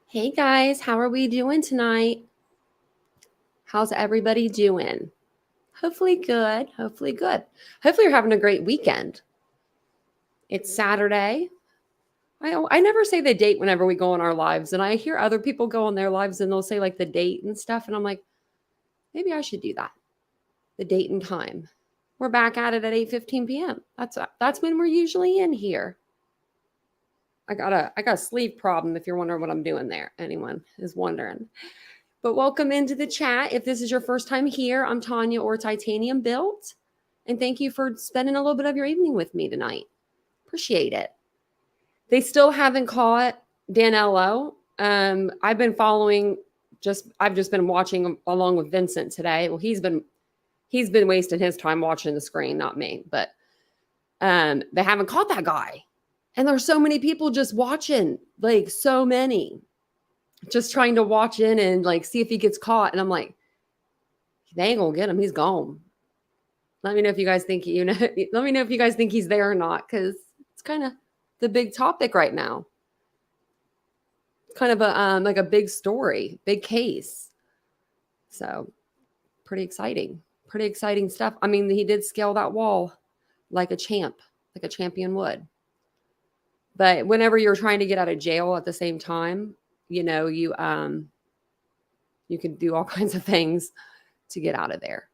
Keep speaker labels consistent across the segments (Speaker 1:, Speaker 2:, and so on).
Speaker 1: Hey guys, how are we doing tonight? How's everybody doing? Hopefully good. Hopefully good. Hopefully you're having a great weekend. It's Saturday. I never say the date whenever we go on our lives, and I hear other people go on their lives and they'll say like the date and stuff, and I'm like, maybe I should do that. The date and time. We're back at it at 8:15 p.m. That's when we're usually in here. I got a sleeve problem if you're wondering what I'm doing there. Anyone is wondering. But welcome into the chat. If this is your first time here, I'm Tanya or TitaniumBuilt. And thank you for spending a little bit of your evening with me tonight. Appreciate it. They still haven't caught Danilo. I've been following I've just been watching along with Vincent today. Well, he's been wasting his time watching the screen, not me. But they haven't caught that guy. And there's so many people just watching, like so many. Just trying to watch in and like see if he gets caught. And I'm like, they ain't gonna get him. He's gone. Let me know if you guys think let me know if you guys think he's there or not, because it's kind of the big topic right now. It's kind of a like a big story, big case. So pretty exciting stuff. I mean, he did scale that wall like a champion would. But whenever you're trying to get out of jail at the same time, you can do all kinds of things to get out of there.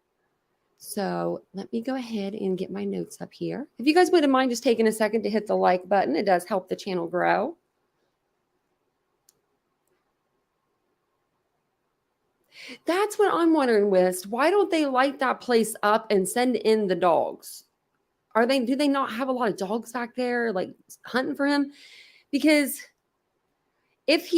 Speaker 1: So let me go ahead and get my notes up here. If you guys wouldn't mind just taking a second to hit the like button, it does help the channel grow. That's what I'm wondering, Wist. Why don't they light that place up and send in the dogs? Do they not have a lot of dogs back there, like hunting for him? Because if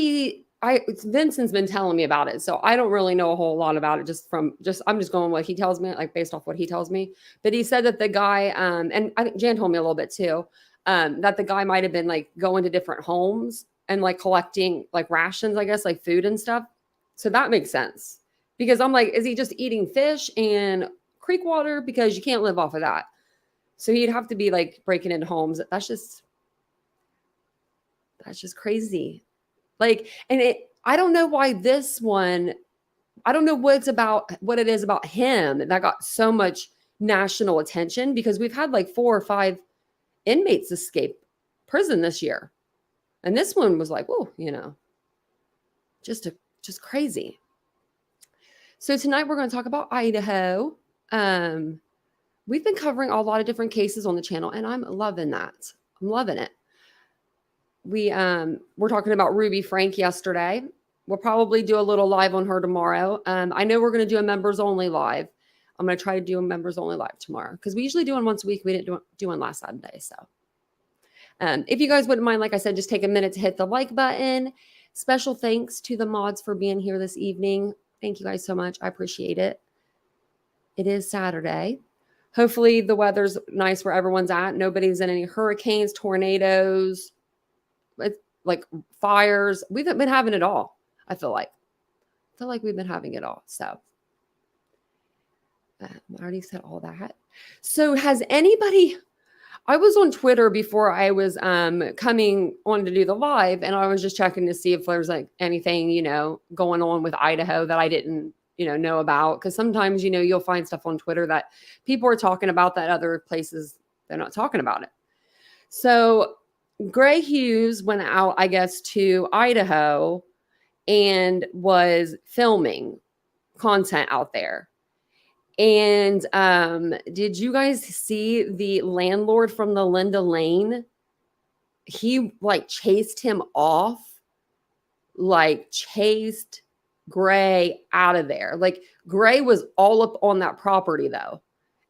Speaker 1: Vincent's been telling me about it, so I don't really know a whole lot about it. I'm just going what he tells me, like based off what he tells me. But he said that the guy, and I think Jan told me a little bit too, that the guy might have been like going to different homes and like collecting like rations, I guess, like food and stuff. So that makes sense, because I'm like, is he just eating fish and creek water? Because you can't live off of that. So he'd have to be like breaking into homes. That's just crazy. Like, and I don't know why this one, I don't know what it is about him that got so much national attention, because we've had like 4 or 5 inmates escape prison this year. And this one was like, whoa, just crazy. So tonight we're going to talk about Idaho. We've been covering a lot of different cases on the channel, and I'm loving that. I'm loving it. We're talking about Ruby Frank yesterday. We'll probably do a little live on her tomorrow. I know we're going to do a members only live. I'm going to try to do a members only live tomorrow, because we usually do one once a week. We didn't do one last Saturday. So if you guys wouldn't mind, like I said, just take a minute to hit the like button. Special thanks to the mods for being here this evening. Thank you guys so much. I appreciate it. It is Saturday. Hopefully the weather's nice where everyone's at. Nobody's in any hurricanes, tornadoes, like fires. We've been having it all. I feel like we've been having it all. So I already said all that. So has anybody, I was on Twitter before I was coming on to do the live, and I was just checking to see if there's like anything, going on with Idaho that I didn't, know about. Because sometimes, you'll find stuff on Twitter that people are talking about that other places, they're not talking about it. So Gray Hughes went out, I guess, to Idaho and was filming content out there. And did you guys see the landlord from the Linda Lane? He like chased him off, like chased Gray out of there. Like Gray was all up on that property though.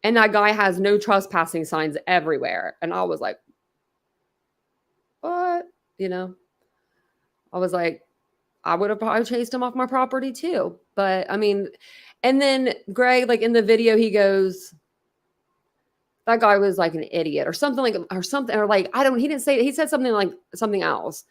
Speaker 1: And that guy has no trespassing signs everywhere. And I was like, what? I was like, I would have probably chased him off my property too. But I mean, and then Greg, like in the video, he goes, that guy was like an idiot or something, he didn't say it. He said something like something else,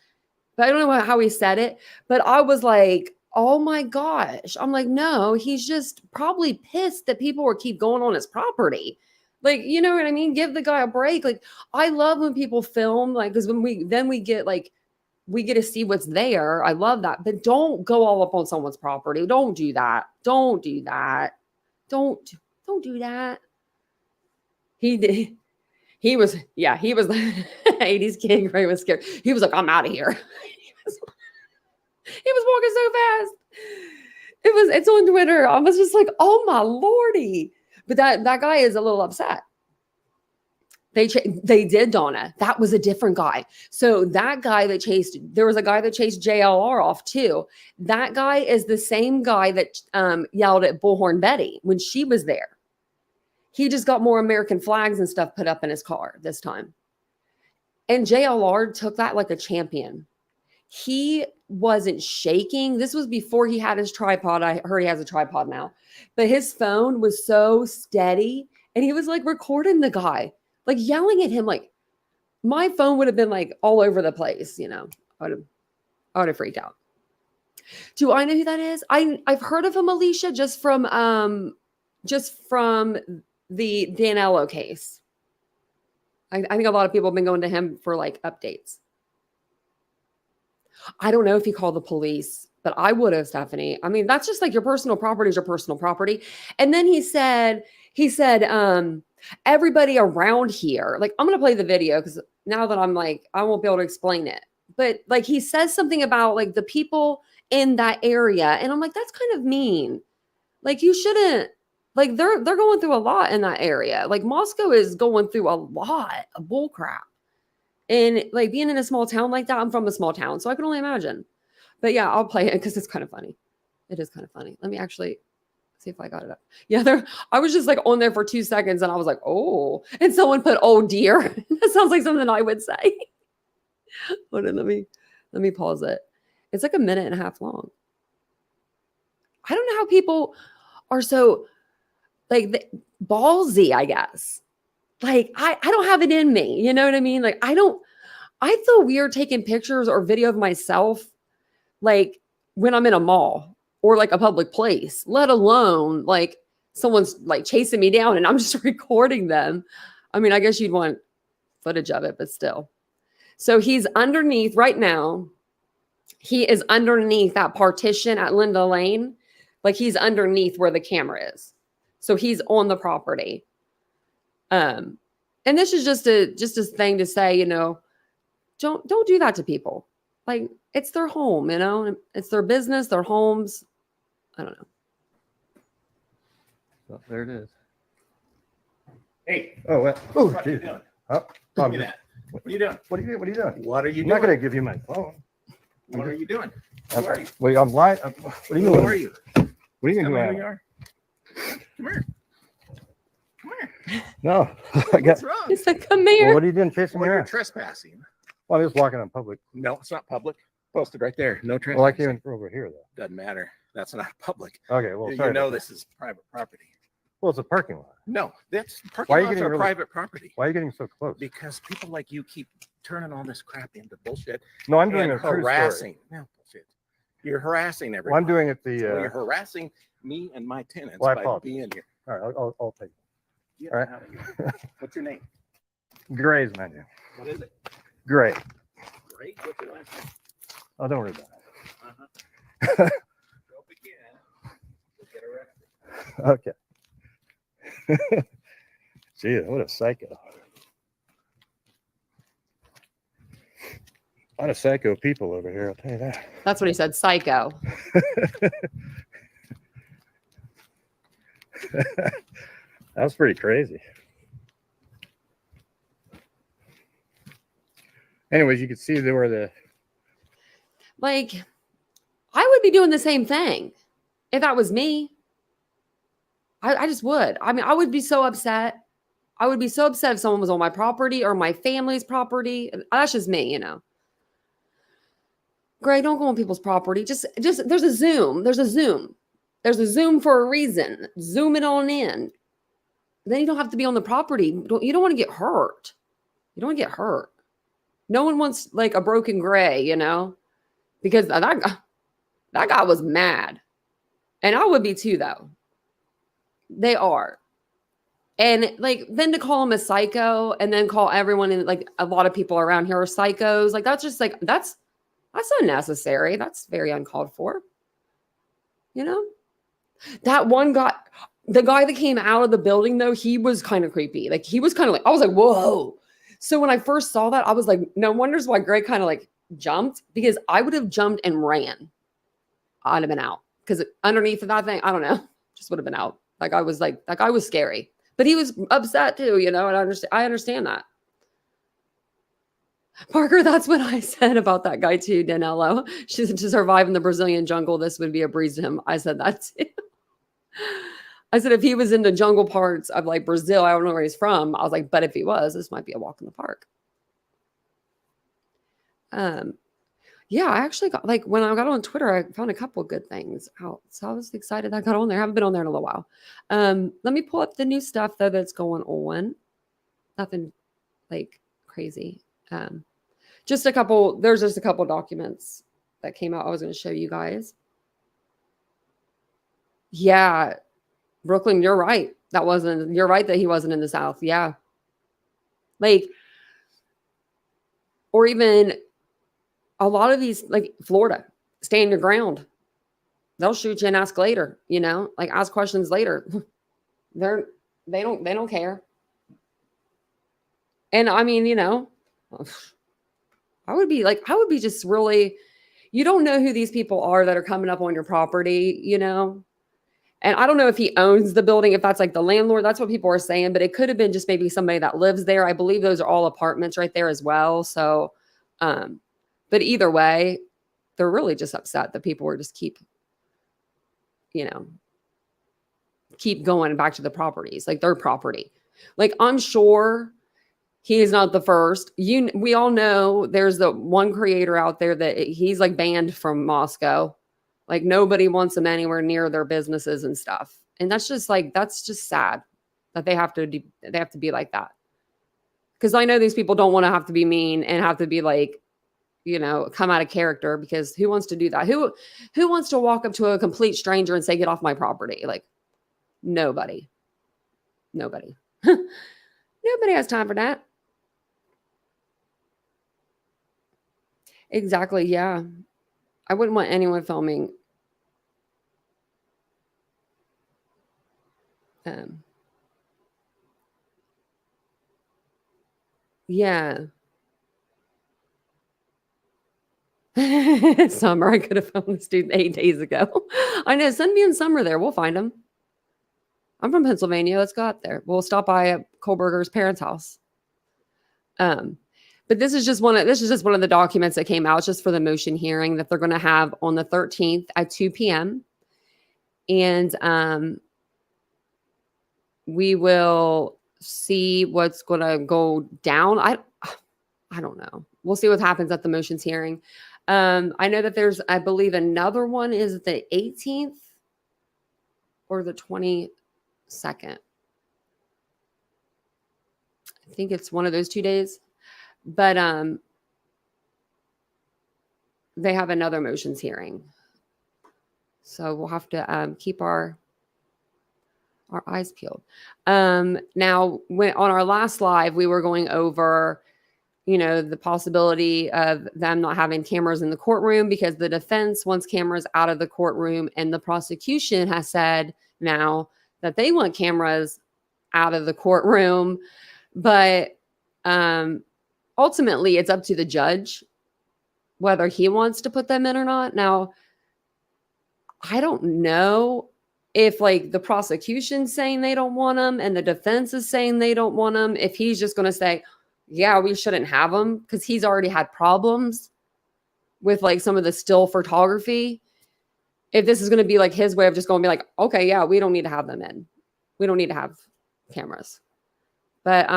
Speaker 1: but I don't know how he said it. But I was like, oh my gosh. I'm like, no, he's just probably pissed that people keep going on his property. Like, you know what I mean? Give the guy a break. Like, I love when people film, like, because when we get like we get to see what's there. I love that. But don't go all up on someone's property. Don't do that. Don't do that. Don't do that. He did. He was the 80s kid. Gray was scared. He was like, I'm out of here. He was walking so fast. It's on Twitter. I was just like, oh my Lordy. But that guy is a little upset. They did, Donna. That was a different guy. So that guy there was a guy that chased JLR off too. That guy is the same guy that yelled at Bullhorn Betty when she was there. He just got more American flags and stuff put up in his car this time. And JLR took that like a champion. He wasn't shaking. This was before he had his tripod. I heard he has a tripod now. But his phone was so steady. And he was like recording the guy, like yelling at him. Like my phone would have been like all over the place, you know. I would have freaked out. Do I know who that is? I've heard of him, Alicia, just from the Danello case. I think a lot of people have been going to him for like updates. I don't know if he called the police, but I would have, Stephanie. I mean, that's just like your personal property is your personal property. And then he said, everybody around here, like, I'm going to play the video because now that I'm like, I won't be able to explain it. But like, he says something about like the people in that area. And I'm like, that's kind of mean. Like, you shouldn't, like, they're going through a lot in that area. Like, Moscow is going through a lot of bull crap. And like being in a small town like that, I'm from a small town, so I can only imagine. But yeah, I'll play it because it's kind of funny. It is kind of funny. Let me actually see if I got it up. Yeah, I was just like on there for 2 seconds and I was like, oh, and someone put, oh dear. That sounds like something I would say. Hold on, let me pause it. It's like a minute and a half long. I don't know how people are so like ballsy, I guess. Like, I don't have it in me. You know what I mean? Like, I feel weird taking pictures or video of myself, like when I'm in a mall or like a public place, let alone like someone's like chasing me down and I'm just recording them. I mean, I guess you'd want footage of it, but still. So he's underneath right now. He is underneath that partition at Linda Lane. Like he's underneath where the camera is. So he's on the property. And this is just a thing to say, you know, don't do that to people. Like it's their home, you know, it's their business, their homes. I don't know.
Speaker 2: Oh, there it is.
Speaker 3: Hey.
Speaker 2: Oh, what? Oh,
Speaker 3: What are you
Speaker 2: geez.
Speaker 3: doing?
Speaker 2: Oh,
Speaker 3: Look at that. What are you doing?
Speaker 2: What are you doing? What are you doing?
Speaker 3: What are you
Speaker 2: I'm not
Speaker 3: doing?
Speaker 2: going to give you my phone.
Speaker 3: What are you doing? Who are you?
Speaker 2: Wait, I'm lying. What are you
Speaker 3: Who
Speaker 2: doing?
Speaker 3: are you?
Speaker 2: What are you
Speaker 3: Tell me
Speaker 2: doing?
Speaker 3: who you are. Come here. Come here.
Speaker 2: No, I got.
Speaker 3: What's wrong?
Speaker 1: It's like, come
Speaker 2: Well,
Speaker 1: here.
Speaker 2: what are you doing chasing me
Speaker 3: Well, you're
Speaker 2: around?
Speaker 3: trespassing.
Speaker 2: Well, I was walking on public.
Speaker 3: No, it's not public. Posted right there. No trespassing.
Speaker 2: Well, I came over here though.
Speaker 3: Doesn't matter. That's not public.
Speaker 2: Okay, well,
Speaker 3: You
Speaker 2: sorry.
Speaker 3: know
Speaker 2: about
Speaker 3: this is private property.
Speaker 2: that. Well, it's a parking lot.
Speaker 3: No, that's parking
Speaker 2: Why are you
Speaker 3: lots
Speaker 2: getting
Speaker 3: are
Speaker 2: really-
Speaker 3: private property.
Speaker 2: Why are you getting so close?
Speaker 3: Because people like you keep turning all this crap into bullshit
Speaker 2: No, I'm doing
Speaker 3: and
Speaker 2: a true story.
Speaker 3: harassing. No, bullshit. You're harassing
Speaker 2: Well,
Speaker 3: everyone.
Speaker 2: I'm doing it
Speaker 3: So you're
Speaker 2: the.
Speaker 3: harassing me and my tenants
Speaker 2: Well, I
Speaker 3: by
Speaker 2: apologize.
Speaker 3: being here.
Speaker 2: All right, I'll take
Speaker 3: Get
Speaker 2: All right.
Speaker 3: out of here. What's your name?
Speaker 2: it. Gray's menu.
Speaker 3: What is it?
Speaker 2: Gray.
Speaker 3: Great. What's your last name?
Speaker 2: Oh, don't worry about
Speaker 3: Uh-huh. Go again. You'll get arrested.
Speaker 2: it. Okay. Gee, what a psycho. A lot of psycho people over here, I'll tell you that.
Speaker 1: That's what he said. Psycho.
Speaker 2: That was pretty crazy. Anyways, you could see there were the.
Speaker 1: Like, I would be doing the same thing if that was me. I just would. I mean, I would be so upset. I would be so upset if someone was on my property or my family's property. That's just me, you know. Gray, don't go on people's property. Just there's a Zoom. There's a Zoom. There's a Zoom for a reason. Zoom it on in. Then you don't have to be on the property. You don't want to get hurt. You don't want to get hurt. No one wants like a broken Gray, you know, because that guy was mad. And I would be too, though. They are. And like, then to call him a psycho and then call everyone in, like a lot of people around here are psychos. Like, that's just like, that's That's unnecessary. That's very uncalled for. You know? That one guy, the guy that came out of the building, though, he was kind of creepy. Like, he was kind of like, I was like, whoa. So when I first saw that, I was like, no wonders why Greg kind of like jumped, because I would have jumped and ran. I'd have been out, because underneath of that thing, I don't know, just would have been out. Like, I was like, that guy was scary, but he was upset too, you know, and I understand that. Parker, that's what I said about that guy too, Danilo. She said, to survive in the Brazilian jungle, this would be a breeze to him. I said that too. I said, if he was in the jungle parts of like Brazil, I don't know where he's from. I was like, but if he was, this might be a walk in the park. Yeah, I actually got, like, when I got on Twitter, I found a couple of good things out. So I was excited I got on there. I haven't been on there in a little while. Let me pull up the new stuff though that's going on. Nothing like crazy. There's just a couple documents that came out I was going to show you guys. Yeah, Brooklyn, you're right. You're right that he wasn't in the South. Yeah. Like, or even a lot of these, like Florida, stand your ground. They'll shoot you and ask later, you know, like ask questions later. They don't care. And I mean, you know, I would be just really, you don't know who these people are that are coming up on your property, you know? And I don't know if he owns the building, if that's like the landlord, that's what people are saying, but it could have been just maybe somebody that lives there. I believe those are all apartments right there as well. So, but either way, they're really just upset that people were just keep going back to the properties, like their property. Like, I'm sure he is not the first. We all know there's the one creator out there that he's like banned from Moscow. Like, nobody wants them anywhere near their businesses and stuff. And that's just sad that they have to be like that. Because I know these people don't want to have to be mean and have to be like, you know, come out of character, because who wants to do that? Who wants to walk up to a complete stranger and say, get off my property? Like, nobody. Nobody has time for that. Exactly. Yeah. I wouldn't want anyone filming. Yeah. Summer. I could have filmed this dude 8 days ago. I know. Send me in summer there. We'll find him. I'm from Pennsylvania. Let's go out there. We'll stop by at Kohberger's parents' house. But this is just one of the documents that came out. It's just for the motion hearing that they're going to have on the 13th at 2 p.m. And we will see what's going to go down. I don't know. We'll see what happens at the motions hearing. I know that there's, I believe another one is the 18th or the 22nd. I think it's one of those 2 days. But they have another motions hearing. So we'll have to keep our eyes peeled. Now, on our last live, we were going over, you know, the possibility of them not having cameras in the courtroom because the defense wants cameras out of the courtroom, and the prosecution has said now that they want cameras out of the courtroom. But ultimately, it's up to the judge whether he wants to put them in or not. Now, I don't know if like the prosecution's saying they don't want them and the defense is saying they don't want them, if he's just going to say, yeah, we shouldn't have them, because he's already had problems with like some of the still photography. If this is going to be like his way of just going to be like, okay, yeah, we don't need to have them in. We don't need to have cameras. But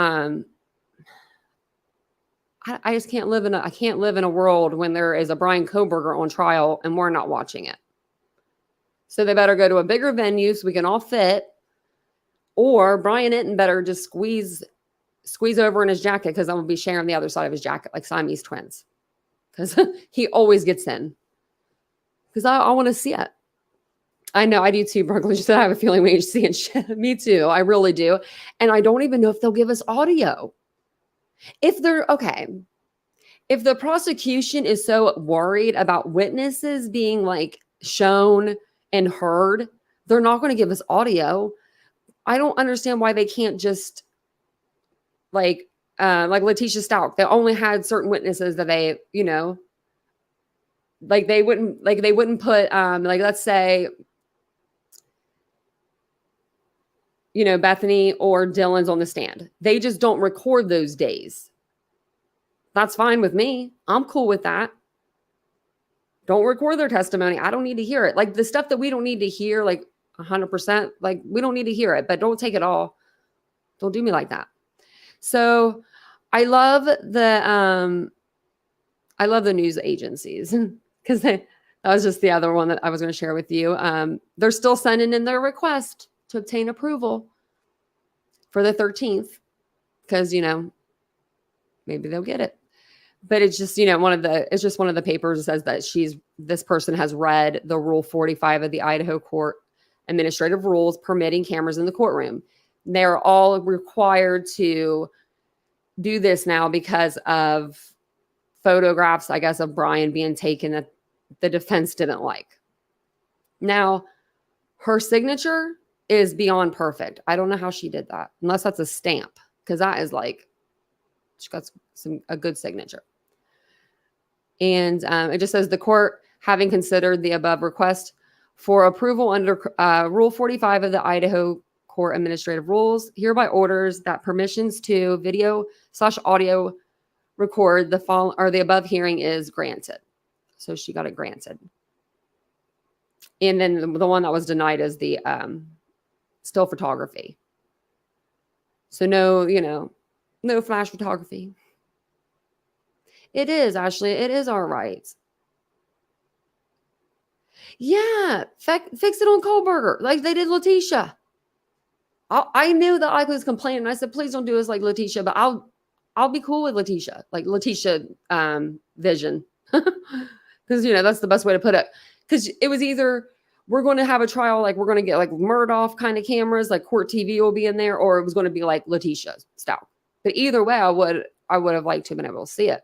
Speaker 1: I just can't live in a world when there is a Brian Kohberger on trial and we're not watching it. So they better go to a bigger venue so we can all fit, or Brian Itten better just squeeze over in his jacket, because I'm going to be sharing the other side of his jacket like Siamese twins, because he always gets in, because I want to see it. I know, I do too, Brooklyn. She said, I have a feeling we ain't seeing shit. Me too. I really do. And I don't even know if they'll give us audio. If they're okay, if the prosecution is so worried about witnesses being like shown and heard, they're not going to give us audio. I don't understand why they can't just like Letitia Stout. They only had certain witnesses that they, like they wouldn't put like, let's say, Bethany or Dylan's on the stand. They just don't record those days. That's fine with me. I'm cool with that. Don't record their testimony. I don't need to hear it. Like the stuff that we don't need to hear, like 100%, like we don't need to hear it, but don't take it all. Don't do me like that. So I love the news agencies because that was just the other one that I was going to share with you. They're still sending in their request to obtain approval for the 13th because, maybe they'll get it. But it's just, one of the papers that says that this person has read the Rule 45 of the Idaho Court Administrative Rules permitting cameras in the courtroom. They're all required to do this now because of photographs, I guess, of Bryan being taken that the defense didn't like. Now, her signature is beyond perfect. I don't know how she did that, unless that's a stamp, because that is like, she got a good signature. And it just says the court, having considered the above request for approval under Rule 45 of the Idaho Court Administrative Rules, hereby orders that permissions to video/audio record the above hearing is granted. So she got it granted. And then the one that was denied is the still photography. So no flash photography. It is, Ashley. It is our right. Yeah. Fix it on Kohberger like they did Letitia. I knew that I was complaining. I said, please don't do us like Letitia, but I'll be cool with Letitia, like Letitia vision. Because, that's the best way to put it. Because it was either we're going to have a trial, like we're going to get like Murdoch kind of cameras, like Court TV will be in there, or it was going to be like Letitia style. But either way, I would have liked to have been able to see it.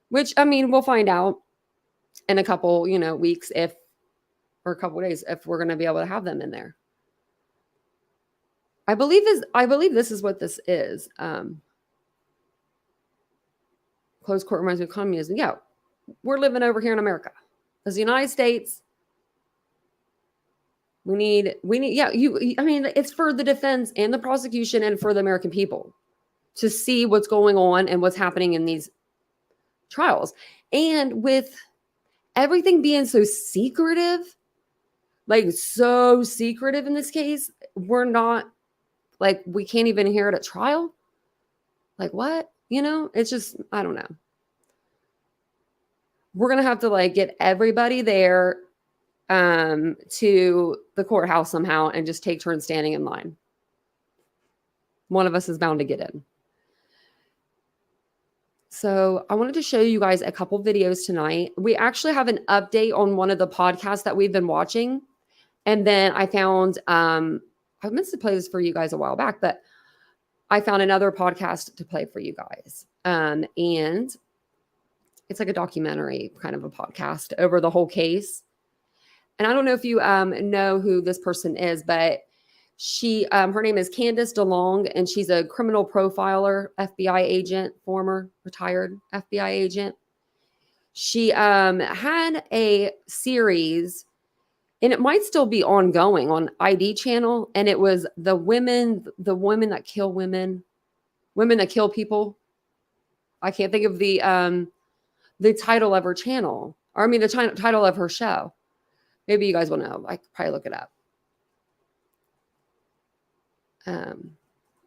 Speaker 1: Which, we'll find out in a couple, weeks or a couple days if we're going to be able to have them in there. I believe this is what this is. Closed court reminds me of communism. Yeah, we're living over here in America. As the United States, we need, it's for the defense and the prosecution and for the American people to see what's going on and what's happening in these trials. And with everything being so secretive, like so secretive in this case, we're not, like, we can't even hear it at trial. Like what? It's just, I don't know. We're going to have to like get everybody there to the courthouse somehow and just take turns standing in line. One of us is bound to get in. So I wanted to show you guys a couple videos tonight. We actually have an update on one of the podcasts that we've been watching. And then I found, I meant to play this for you guys a while back, but I found another podcast to play for you guys. And it's like a documentary kind of a podcast over the whole case. And I don't know if you know who this person is, but she, her name is Candice DeLong, and she's a criminal profiler, FBI agent, former retired FBI agent. She had a series, and it might still be ongoing on ID channel. And it was the women that kill women that kill people. I can't think of the title of her channel, or the title of her show. Maybe you guys will know. I could probably look it up.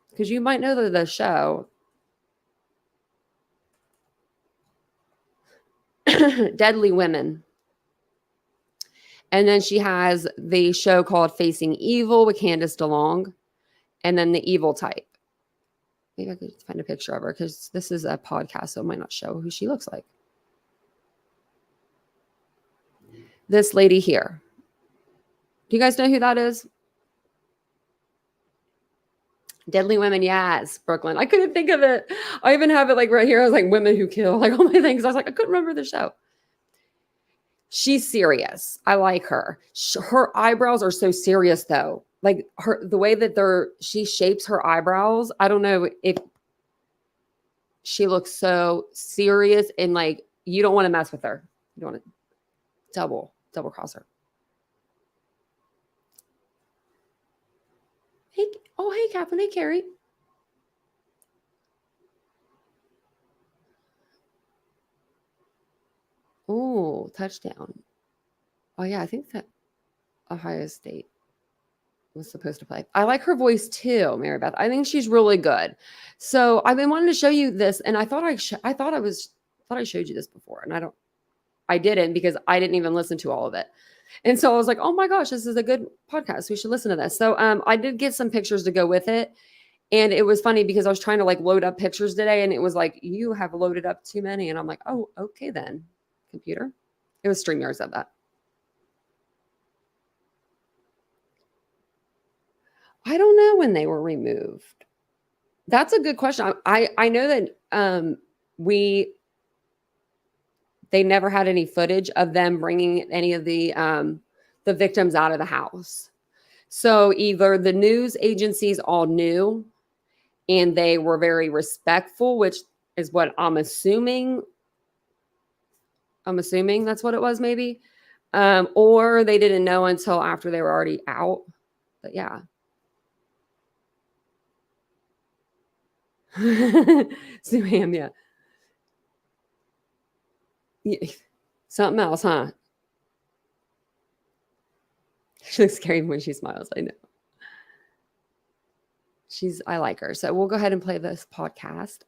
Speaker 1: Because you might know the show. Deadly Women. And then she has the show called Facing Evil with Candice DeLong. And then The Evil Type. Maybe I could find a picture of her because this is a podcast, so it might not show who she looks like. This lady here. Do you guys know who that is? Deadly Women, yes, Brooklyn. I couldn't think of it. I even have it like right here. I was like, Women Who Kill, like all my things. I was like, I couldn't remember the show. She's serious. I like her. Her eyebrows are so serious though. Like the way that she shapes her eyebrows. I don't know if she looks so serious and like you don't want to mess with her. You don't want to double cross her. Hey, Catherine. Hey, Carrie. Oh, touchdown. Oh, yeah, I think that Ohio State was supposed to play. I like her voice too, Mary Beth. I think she's really good. So I've been wanting to show you this, and I thought I showed you this before, and I didn't because I didn't even listen to all of it. And so I was like, oh my gosh, this is a good podcast. We should listen to this. So I did get some pictures to go with it. And it was funny because I was trying to like load up pictures today, and it was like, you have loaded up too many. And I'm like, oh, okay then, computer. It was StreamYard said that. I don't know when they were removed. That's a good question. I know that they never had any footage of them bringing any of the victims out of the house. So either the news agencies all knew and they were very respectful, which is what I'm assuming. I'm assuming that's what it was, maybe. Or they didn't know until after they were already out. But yeah. Suham, yeah. Something else, huh? She looks scary when she smiles. I know. I like her. So we'll go ahead and play this podcast.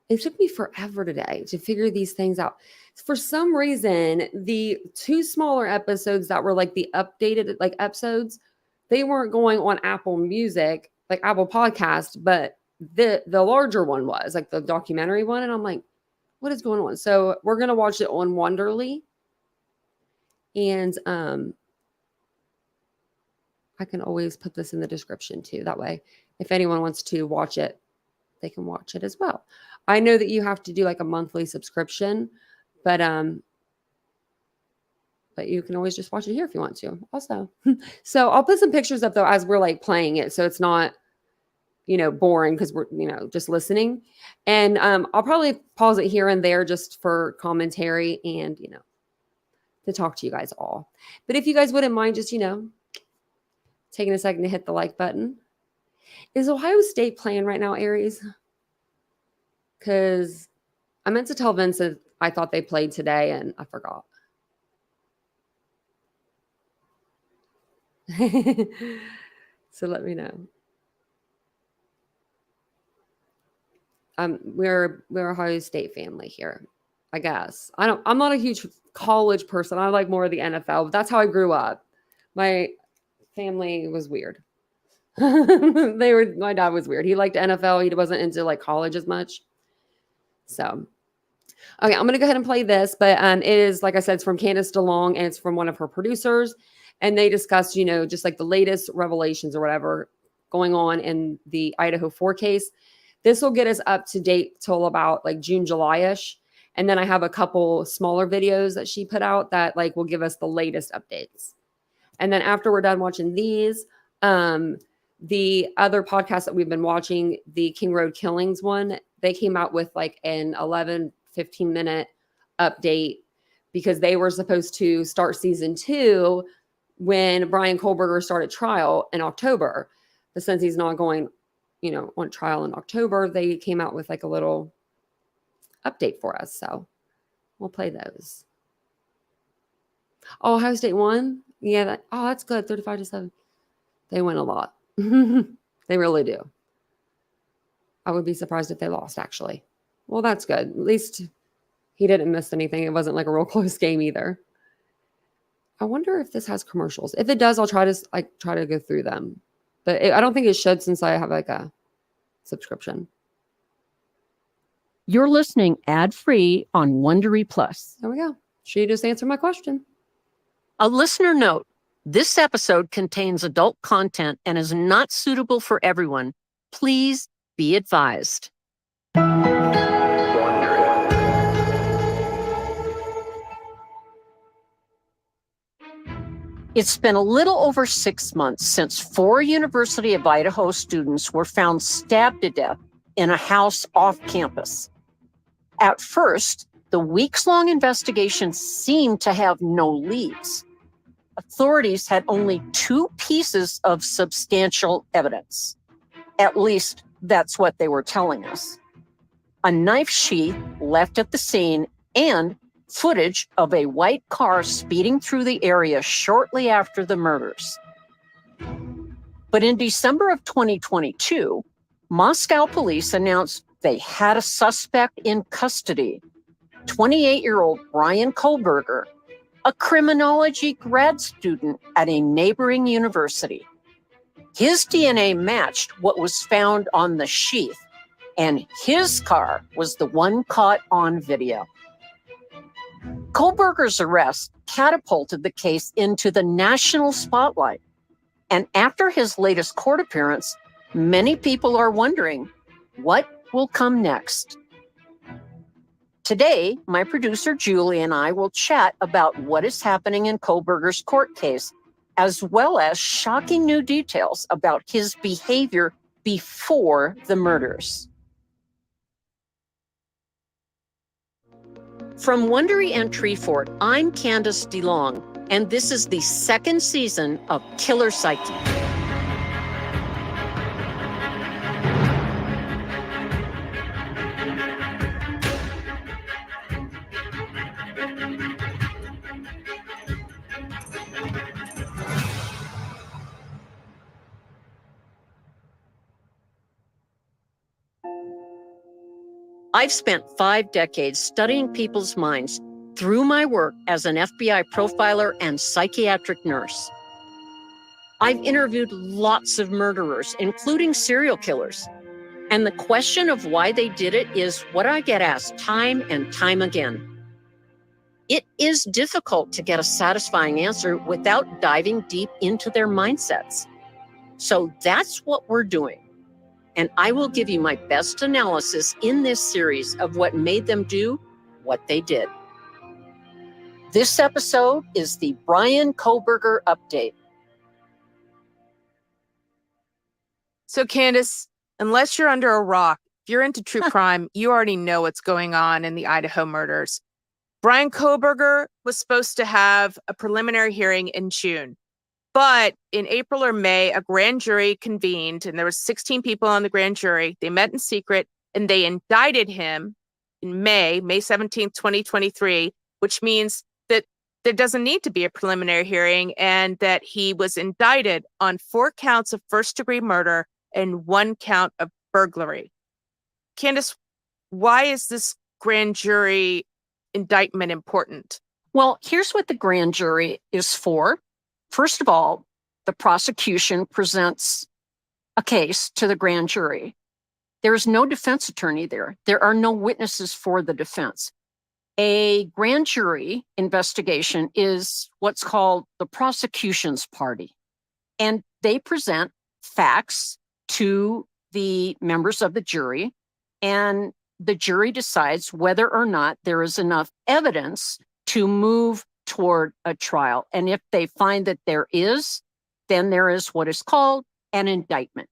Speaker 1: It took me forever today to figure these things out. For some reason, the 2 smaller episodes that were like the updated like episodes, they weren't going on Apple Music, like Apple Podcast, but the larger one was like the documentary one. And I'm like, what is going on? So we're going to watch it on Wonderly. And I can always put this in the description too. That way, if anyone wants to watch it, they can watch it as well. I know that you have to do like a monthly subscription, but you can always just watch it here if you want to also. So I'll put some pictures up though as we're like playing it. So it's not, boring because we're, just listening. And I'll probably pause it here and there just for commentary and, to talk to you guys all. But if you guys wouldn't mind just, taking a second to hit the like button. Is Ohio State playing right now, Aries? Because I meant to tell Vincent I thought they played today and I forgot. So let me know. We're Ohio State family here, I guess. I'm not a huge college person. I like more of the NFL. But that's how I grew up. My family was weird. My dad was weird. He liked NFL. He wasn't into like college as much. So, okay, I'm going to go ahead and play this, but it is, like I said, it's from Candice DeLong and it's from one of her producers. And they discussed, just like the latest revelations or whatever going on in the Idaho 4 case. This will get us up to date till about like June, July-ish. And then I have a couple smaller videos that she put out that like will give us the latest updates. And then after we're done watching these, the other podcast that we've been watching, the King Road Killings one, they came out with like an 11, 15-minute update because they were supposed to start season 2 when Brian Kohberger started trial in October. But since he's not going, on trial in October, they came out with like a little update for us. So we'll play those. Oh, Ohio State won? Yeah. That's good. 35-7. They win a lot. They really do. I would be surprised if they lost, actually. Well, that's good. At least he didn't miss anything. It wasn't like a real close game either. I wonder if this has commercials. If it does, I'll try to go through them. But I don't think it should since I have like a subscription.
Speaker 4: You're listening ad-free on Wondery Plus.
Speaker 1: There we go. She just answered my question.
Speaker 4: A listener note. This episode contains adult content and is not suitable for everyone. Please be advised. It's been a little over 6 months since 4 University of Idaho students were found stabbed to death in a house off campus. At first, the weeks-long investigation seemed to have no leads. Authorities had only 2 pieces of substantial evidence. At least, that's what they were telling us. A knife sheath left at the scene and footage of a white car speeding through the area shortly after the murders. But in December of 2022, Moscow police announced they had a suspect in custody, 28-year-old Brian Kohberger, a criminology grad student at a neighboring university. His DNA matched what was found on the sheath, and his car was the one caught on video. Kohberger's arrest catapulted the case into the national spotlight. And after his latest court appearance, many people are wondering, what will come next? Today, my producer Julie and I will chat about what is happening in Kohberger's court case, as well as shocking new details about his behavior before the murders. From Wondery and Treefort, I'm Candice DeLong, and this is the 2nd season of Killer Psyche. I've spent 5 decades studying people's minds through my work as an FBI profiler and psychiatric nurse. I've interviewed lots of murderers, including serial killers. And the question of why they did it is what I get asked time and time again. It is difficult to get a satisfying answer without diving deep into their mindsets. So that's what we're doing. And I will give you my best analysis in this series of what made them do what they did. This episode is the Brian Kohberger update.
Speaker 3: So, Candice, unless you're under a rock, if you're into true crime, you already know what's going on in the Idaho murders. Brian Kohberger was supposed to have a preliminary hearing in June. But in April or May, a grand jury convened, and there were 16 people on the grand jury. They met in secret, and they indicted him in May 17th, 2023, which means that there doesn't need to be a preliminary hearing, and that he was indicted on 4 counts of first-degree murder and 1 count of burglary. Candice, why is this grand jury indictment important?
Speaker 4: Well, here's what the grand jury is for. First of all, the prosecution presents a case to the grand jury. There is no defense attorney there. There are no witnesses for the defense. A grand jury investigation is what's called the prosecution's party. And they present facts to the members of the jury, and the jury decides whether or not there is enough evidence to move toward a trial. And if they find that there is, then there is what is called an indictment.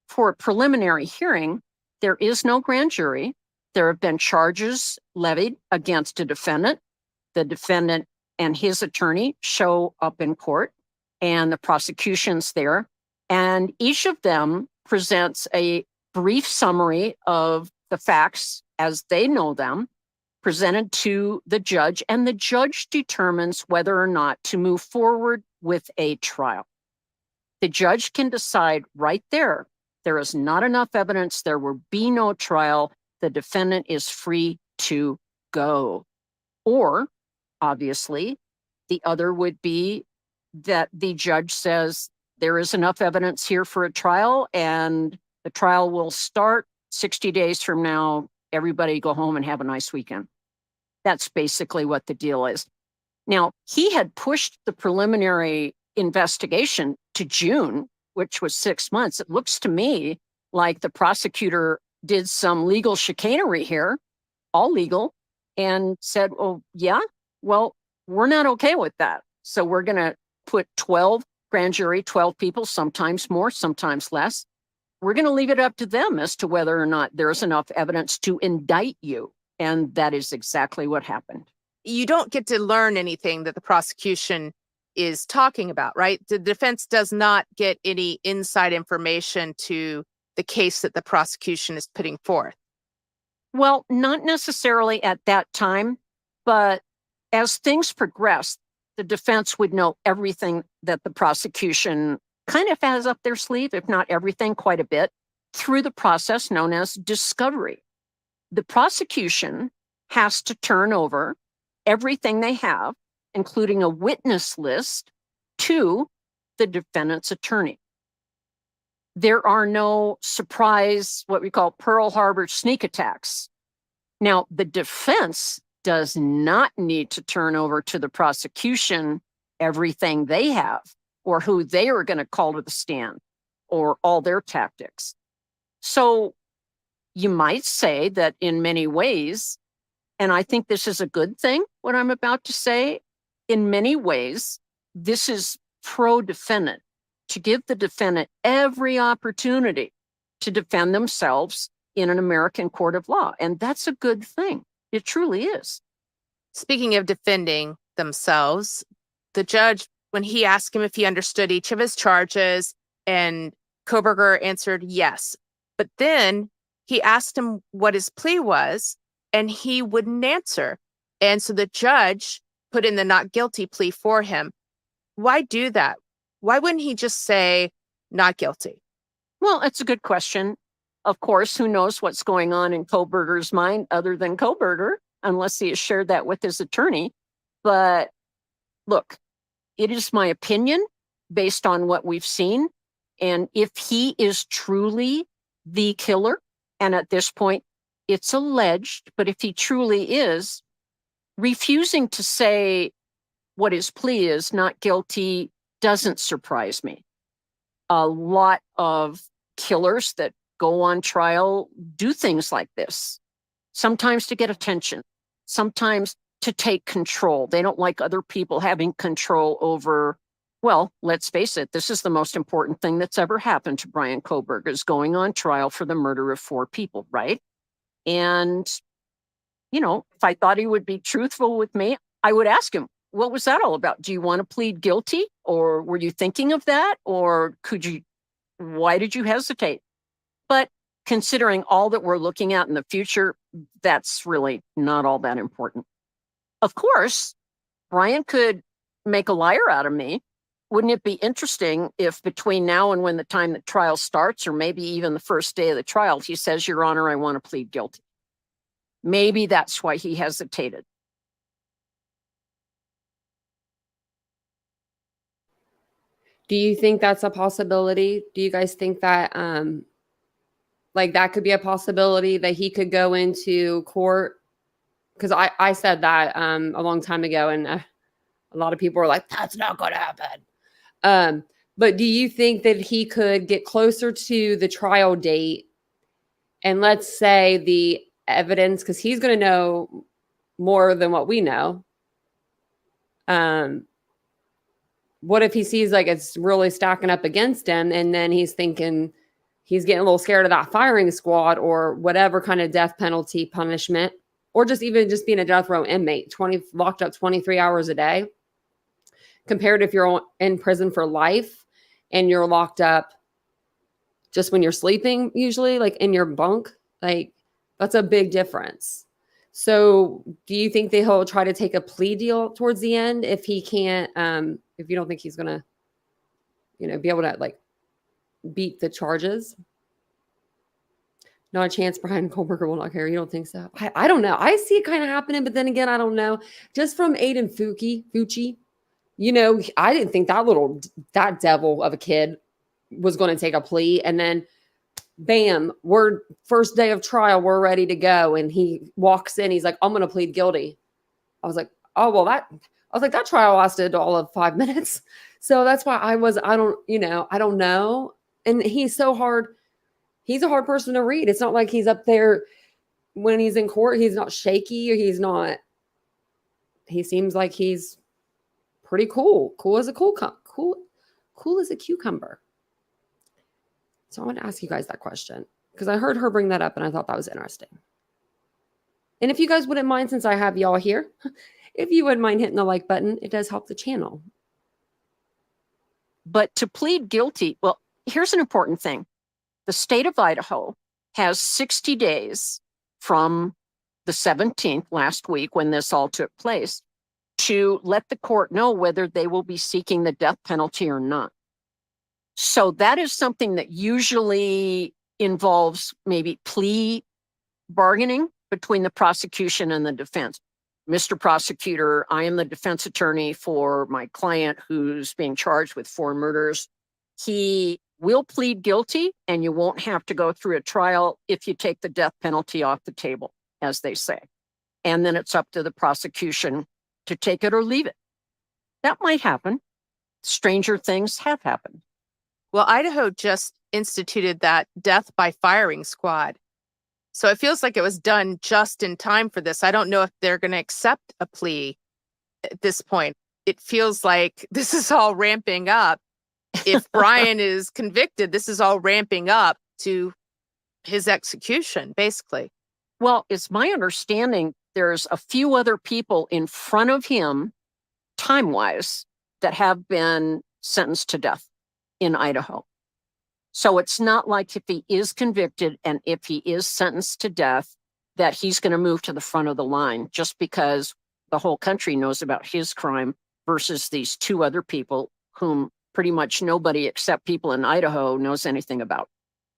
Speaker 4: For a preliminary hearing, there is no grand jury. There have been charges levied against a defendant. The defendant and his attorney show up in court, and the prosecution's there. And each of them presents a brief summary of the facts as they know them, presented to the judge, and the judge determines whether or not to move forward with a trial. The judge can decide right there is not enough evidence, there will be no trial, the defendant is free to go. Or, obviously, the other would be that the judge says there is enough evidence here for a trial, and the trial will start 60 days from now. Everybody go home and have a nice weekend. That's basically what the deal is. Now, he had pushed the preliminary investigation to June, which was 6 months, it looks to me like the prosecutor did some legal chicanery here, all legal, and said, oh, yeah, well, we're not okay with that. So we're going to put 12 grand jury, 12 people, sometimes more, sometimes less. We're going to leave it up to them as to whether or not there's enough evidence to indict you. And that is exactly what happened.
Speaker 3: You don't get to learn anything that the prosecution is talking about, right? The defense does not get any inside information to the case that the prosecution is putting forth.
Speaker 4: Well, not necessarily at that time, but as things progressed, the defense would know everything that the prosecution kind of has up their sleeve, if not everything, quite a bit, through the process known as discovery. The prosecution has to turn over everything they have, including a witness list, to the defendant's attorney. There are no surprise, what we call Pearl Harbor sneak attacks. Now, the defense does not need to turn over to the prosecution everything they have or who they are going to call to the stand or all their tactics. So you might say that in many ways, and I think this is a good thing, what I'm about to say, in many ways, this is pro-defendant, to give the defendant every opportunity to defend themselves in an American court of law. And that's a good thing. It truly is.
Speaker 3: Speaking of defending themselves, the judge, when he asked him if he understood each of his charges, and Kohberger answered yes. But then he asked him what his plea was, and he wouldn't answer. And so the judge put in the not guilty plea for him. Why do that? Why wouldn't he just say not guilty?
Speaker 4: Well, it's a good question. Of course, who knows what's going on in Kohberger's mind other than Kohberger, unless he has shared that with his attorney. But look, it is my opinion based on what we've seen. And if he is truly the killer, and at this point it's alleged, but if he truly is, refusing to say what his plea is, not guilty, doesn't surprise me. A lot of killers that go on trial do things like this, sometimes to get attention, sometimes to take control. They don't like other people having control over, well, let's face it, this is the most important thing that's ever happened to Brian Kohberger, is going on trial for the murder of 4 people, right? And, you know, if I thought he would be truthful with me, I would ask him, what was that all about? Do you want to plead guilty? Or were you thinking of that? Or why did you hesitate? But considering all that we're looking at in the future, that's really not all that important. Of course, Brian could make a liar out of me. Wouldn't it be interesting if between now and when the time that trial starts, or maybe even the first day of the trial, he says, Your Honor, I want to plead guilty. Maybe that's why he hesitated.
Speaker 1: Do you think that's a possibility? Do you guys think that like that could be a possibility that he could go into court? Because I said that a long time ago, and a lot of people were like, that's not going to happen. But do you think that he could get closer to the trial date, and let's say the evidence, because he's going to know more than what we know. What if he sees like it's really stacking up against him, and then he's thinking he's getting a little scared of that firing squad or whatever kind of death penalty punishment, or just even just being a death row inmate, locked up 23 hours a day, compared if you're in prison for life and you're locked up just when you're sleeping, usually like in your bunk, like that's a big difference. So do you think that he'll try to take a plea deal towards the end if he can't, if you don't think he's going to, be able to like beat the charges? Not a chance Brian Kohberger will not care. You don't think so? I don't know. I see it kind of happening, but then again, I don't know. Just from Aiden Fucci, I didn't think that devil of a kid was going to take a plea. And then bam, first day of trial, we're ready to go. And he walks in, he's like, I'm going to plead guilty. I was like, oh, well, I was like, that trial lasted all of 5 minutes. So that's why I don't know. And he's so hard. He's a hard person to read. It's not like he's up there when he's in court. He's not shaky, or he seems like he's pretty cool. Cool as a cucumber. So I want to ask you guys that question because I heard her bring that up and I thought that was interesting. And if you guys wouldn't mind, since I have y'all here, if you wouldn't mind hitting the like button, it does help the channel.
Speaker 4: But to plead guilty, well, here's an important thing. The state of Idaho has 60 days from the 17th last week when this all took place to let the court know whether they will be seeking the death penalty or not. So that is something that usually involves maybe plea bargaining between the prosecution and the defense. Mr. Prosecutor, I am the defense attorney for my client who's being charged with 4 murders. He will plead guilty and you won't have to go through a trial if you take the death penalty off the table, as they say. And then it's up to the prosecution to take it or leave it. That might happen. Stranger things have happened.
Speaker 3: Well, Idaho just instituted that death by firing squad. So it feels like it was done just in time for this. I don't know if they're going to accept a plea at this point. It feels like this is all ramping up. If Bryan is convicted, this is all ramping up to his execution, basically.
Speaker 4: Well, it's my understanding there's a few other people in front of him, time-wise, that have been sentenced to death in Idaho. So it's not like if he is convicted and if he is sentenced to death, that he's going to move to the front of the line just because the whole country knows about his crime versus these 2 other people whom pretty much nobody except people in Idaho knows anything about.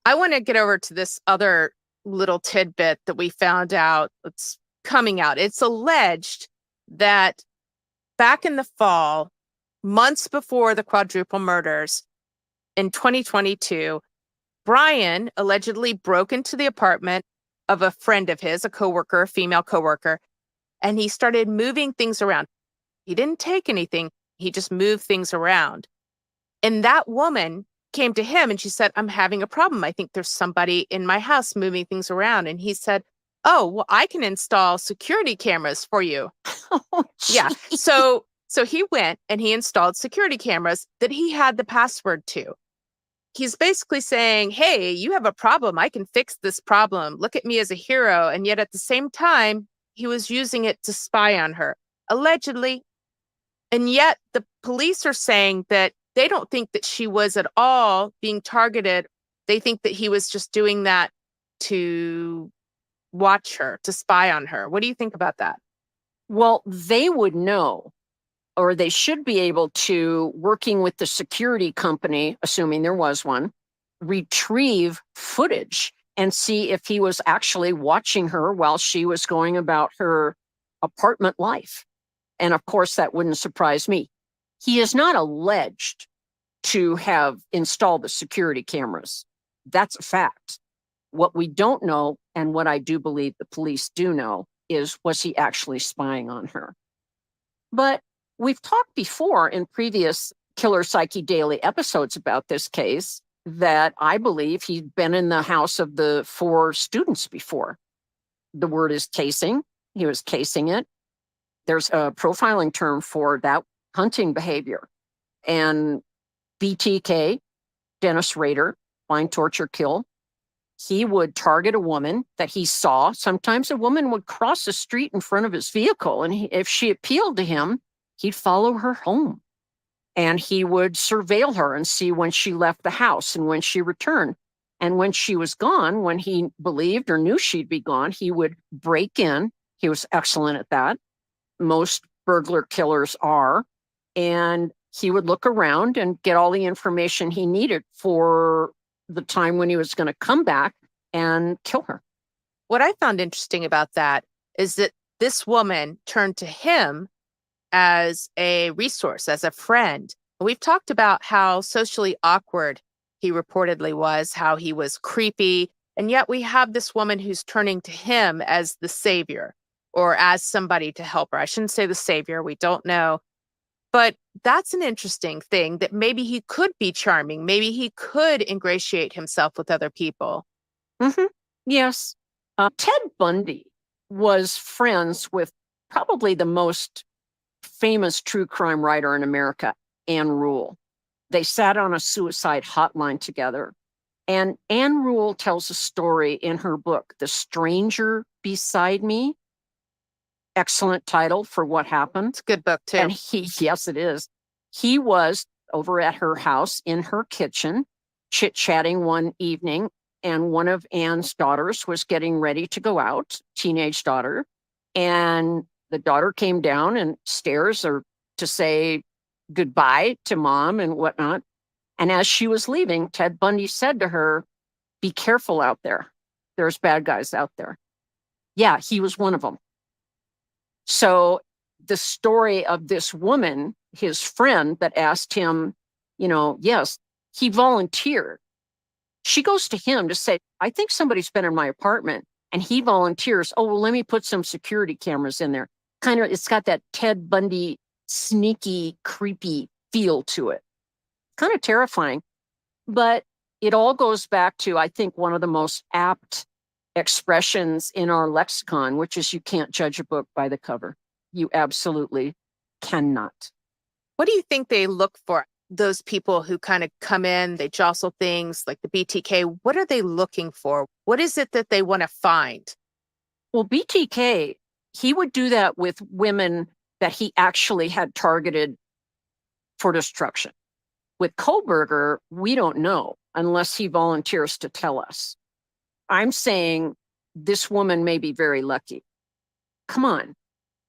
Speaker 3: I want to get over to this other little tidbit that we found out that's coming out. It's alleged that back in the fall, months before the quadruple murders, in 2022, Bryan allegedly broke into the apartment of a friend of his, a coworker, a female coworker, and he started moving things around. He didn't take anything. He just moved things around. And that woman came to him and she said, I'm having a problem. I think there's somebody in my house moving things around. And he said, oh, well, I can install security cameras for you.
Speaker 4: Oh,
Speaker 3: yeah. So he went and he installed security cameras that he had the password to. He's basically saying, hey, you have a problem. I can fix this problem. Look at me as a hero. And yet at the same time, he was using it to spy on her, allegedly. And yet the police are saying that they don't think that she was at all being targeted. They think that he was just doing that to watch her, to spy on her. What do you think about that?
Speaker 4: Well, they would know, or they should be able to, working with the security company, assuming there was one, retrieve footage and see if he was actually watching her while she was going about her apartment life. And of course, that wouldn't surprise me. He is not alleged to have installed the security cameras. That's a fact. What we don't know, and what I do believe the police do know, is was he actually spying on her? But we've talked before in previous Killer Psyche Daily episodes about this case that I believe he'd been in the house of the 4 students before. The word is casing. He was casing it. There's a profiling term for that, hunting behavior. And BTK, Dennis Rader, find, torture, kill. He would target a woman that he saw. Sometimes a woman would cross the street in front of his vehicle, and if she appealed to him, he'd follow her home. And he would surveil her and see when she left the house and when she returned. And when she was gone, when he believed or knew she'd be gone, he would break in. He was excellent at that. Most burglar killers are. And he would look around and get all the information he needed for the time when he was going to come back and kill her.
Speaker 3: What I found interesting about that is that this woman turned to him as a resource, as a friend. We've talked about how socially awkward he reportedly was, how he was creepy, and yet we have this woman who's turning to him as the savior, or as somebody to help her. I shouldn't say the savior. We don't know. But that's an interesting thing, that maybe he could be charming. Maybe he could ingratiate himself with other people.
Speaker 4: Yes. Ted Bundy was friends with probably the most famous true crime writer in America, Ann Rule. They sat on a suicide hotline together. And Ann Rule tells a story in her book, The Stranger Beside Me. Excellent title for what happened.
Speaker 3: It's a good book, too.
Speaker 4: And yes, it is. He was over at her house in her kitchen, chit-chatting one evening, and one of Ann's daughters was getting ready to go out, teenage daughter. And the daughter came down and stairs or to say goodbye to mom and whatnot. And as she was leaving, Ted Bundy said to her, "Be careful out there. There's bad guys out there." Yeah, he was one of them. So the story of this woman, his friend that asked him, yes, he volunteered. She goes to him to say, "I think somebody's been in my apartment." And he volunteers, "Oh, well, let me put some security cameras in there." Kind of, it's got that Ted Bundy sneaky, creepy feel to it. Kind of terrifying. But it all goes back to, I think, one of the most apt expressions in our lexicon, which is you can't judge a book by the cover. You absolutely cannot.
Speaker 3: What do you think they look for? Those people who kind of come in, they jostle things like the BTK. What are they looking for? What is it that they want to find?
Speaker 4: Well, BTK, he would do that with women that he actually had targeted for destruction. With Kohberger, we don't know unless he volunteers to tell us. I'm saying this woman may be very lucky. Come on.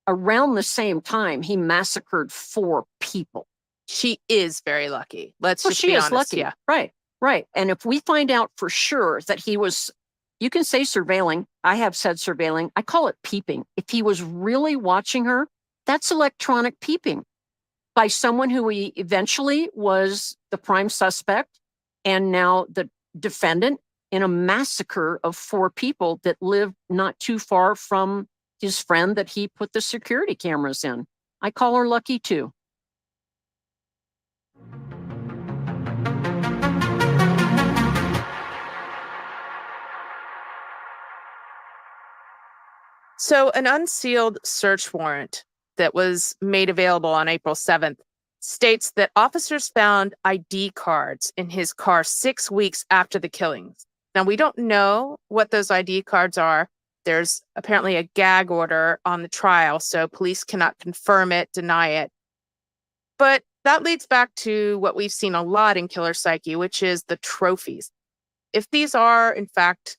Speaker 4: Around the same time, he massacred 4 people.
Speaker 3: She is very lucky. Let's just
Speaker 4: she
Speaker 3: be
Speaker 4: is
Speaker 3: honest.
Speaker 4: lucky.
Speaker 3: Yeah.
Speaker 4: Right. And if we find out for sure that he was, you can say surveilling. I have said surveilling. I call it peeping. If he was really watching her, that's electronic peeping by someone who he eventually was the prime suspect and now the defendant in a massacre of 4 people that lived not too far from his friend that he put the security cameras in. I call her lucky too.
Speaker 3: So an unsealed search warrant that was made available on April 7th states that officers found ID cards in his car 6 weeks after the killings. Now, we don't know what those ID cards are. There's apparently a gag order on the trial, so police cannot confirm it, deny it. But that leads back to what we've seen a lot in Killer Psyche, which is the trophies. If these are, in fact,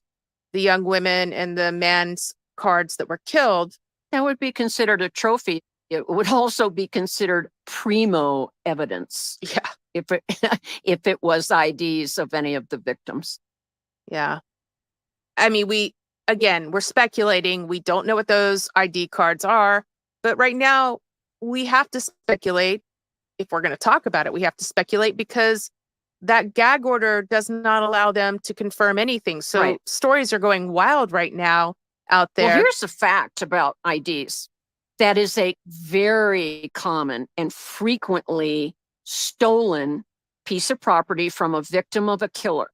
Speaker 3: the young women and the men's cards that were killed,
Speaker 4: that would be considered a trophy. It would also be considered primo evidence.
Speaker 3: Yeah.
Speaker 4: If it was IDs of any of the victims.
Speaker 3: Yeah. I mean, we're speculating. We don't know what those ID cards are, but right now we have to speculate. If we're going to talk about it, we have to speculate because that gag order does not allow them to confirm anything. So stories are going wild right now out there.
Speaker 4: Well, here's the fact about IDs. That is a very common and frequently stolen piece of property from a victim of a killer.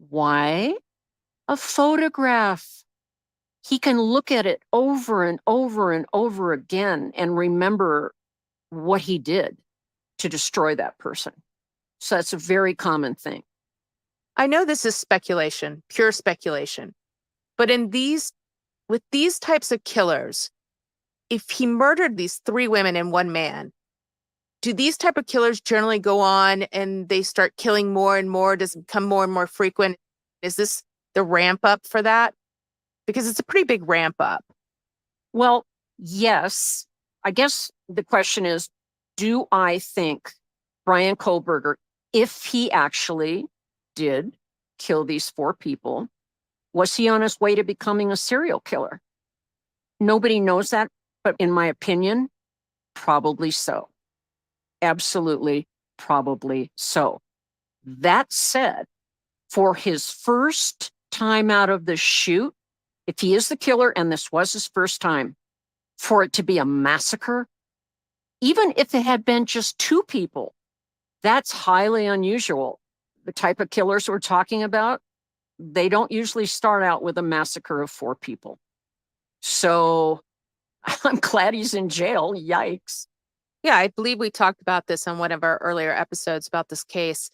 Speaker 4: Why? A photograph. He can look at it over and over and over again and remember what he did to destroy that person. So that's a very common thing.
Speaker 3: I know this is speculation, pure speculation, but with these types of killers, if he murdered these 3 women and 1 man, do these type of killers generally go on and they start killing more and more? Does it become more and more frequent? Is this the ramp up for that? Because it's a pretty big ramp up.
Speaker 4: Well, yes. I guess the question is, do I think Brian Kohberger, if he actually did kill these 4 people, was he on his way to becoming a serial killer? Nobody knows that, but in my opinion, probably so. Absolutely, probably so. That said, for his first time out of the chute, if he is the killer and this was his first time, for it to be a massacre, even if it had been just 2 people, that's highly unusual. The type of killers we're talking about, they don't usually start out with a massacre of 4 people. So I'm glad he's in jail. Yikes.
Speaker 3: Yeah, I believe we talked about this on one of our earlier episodes about this case.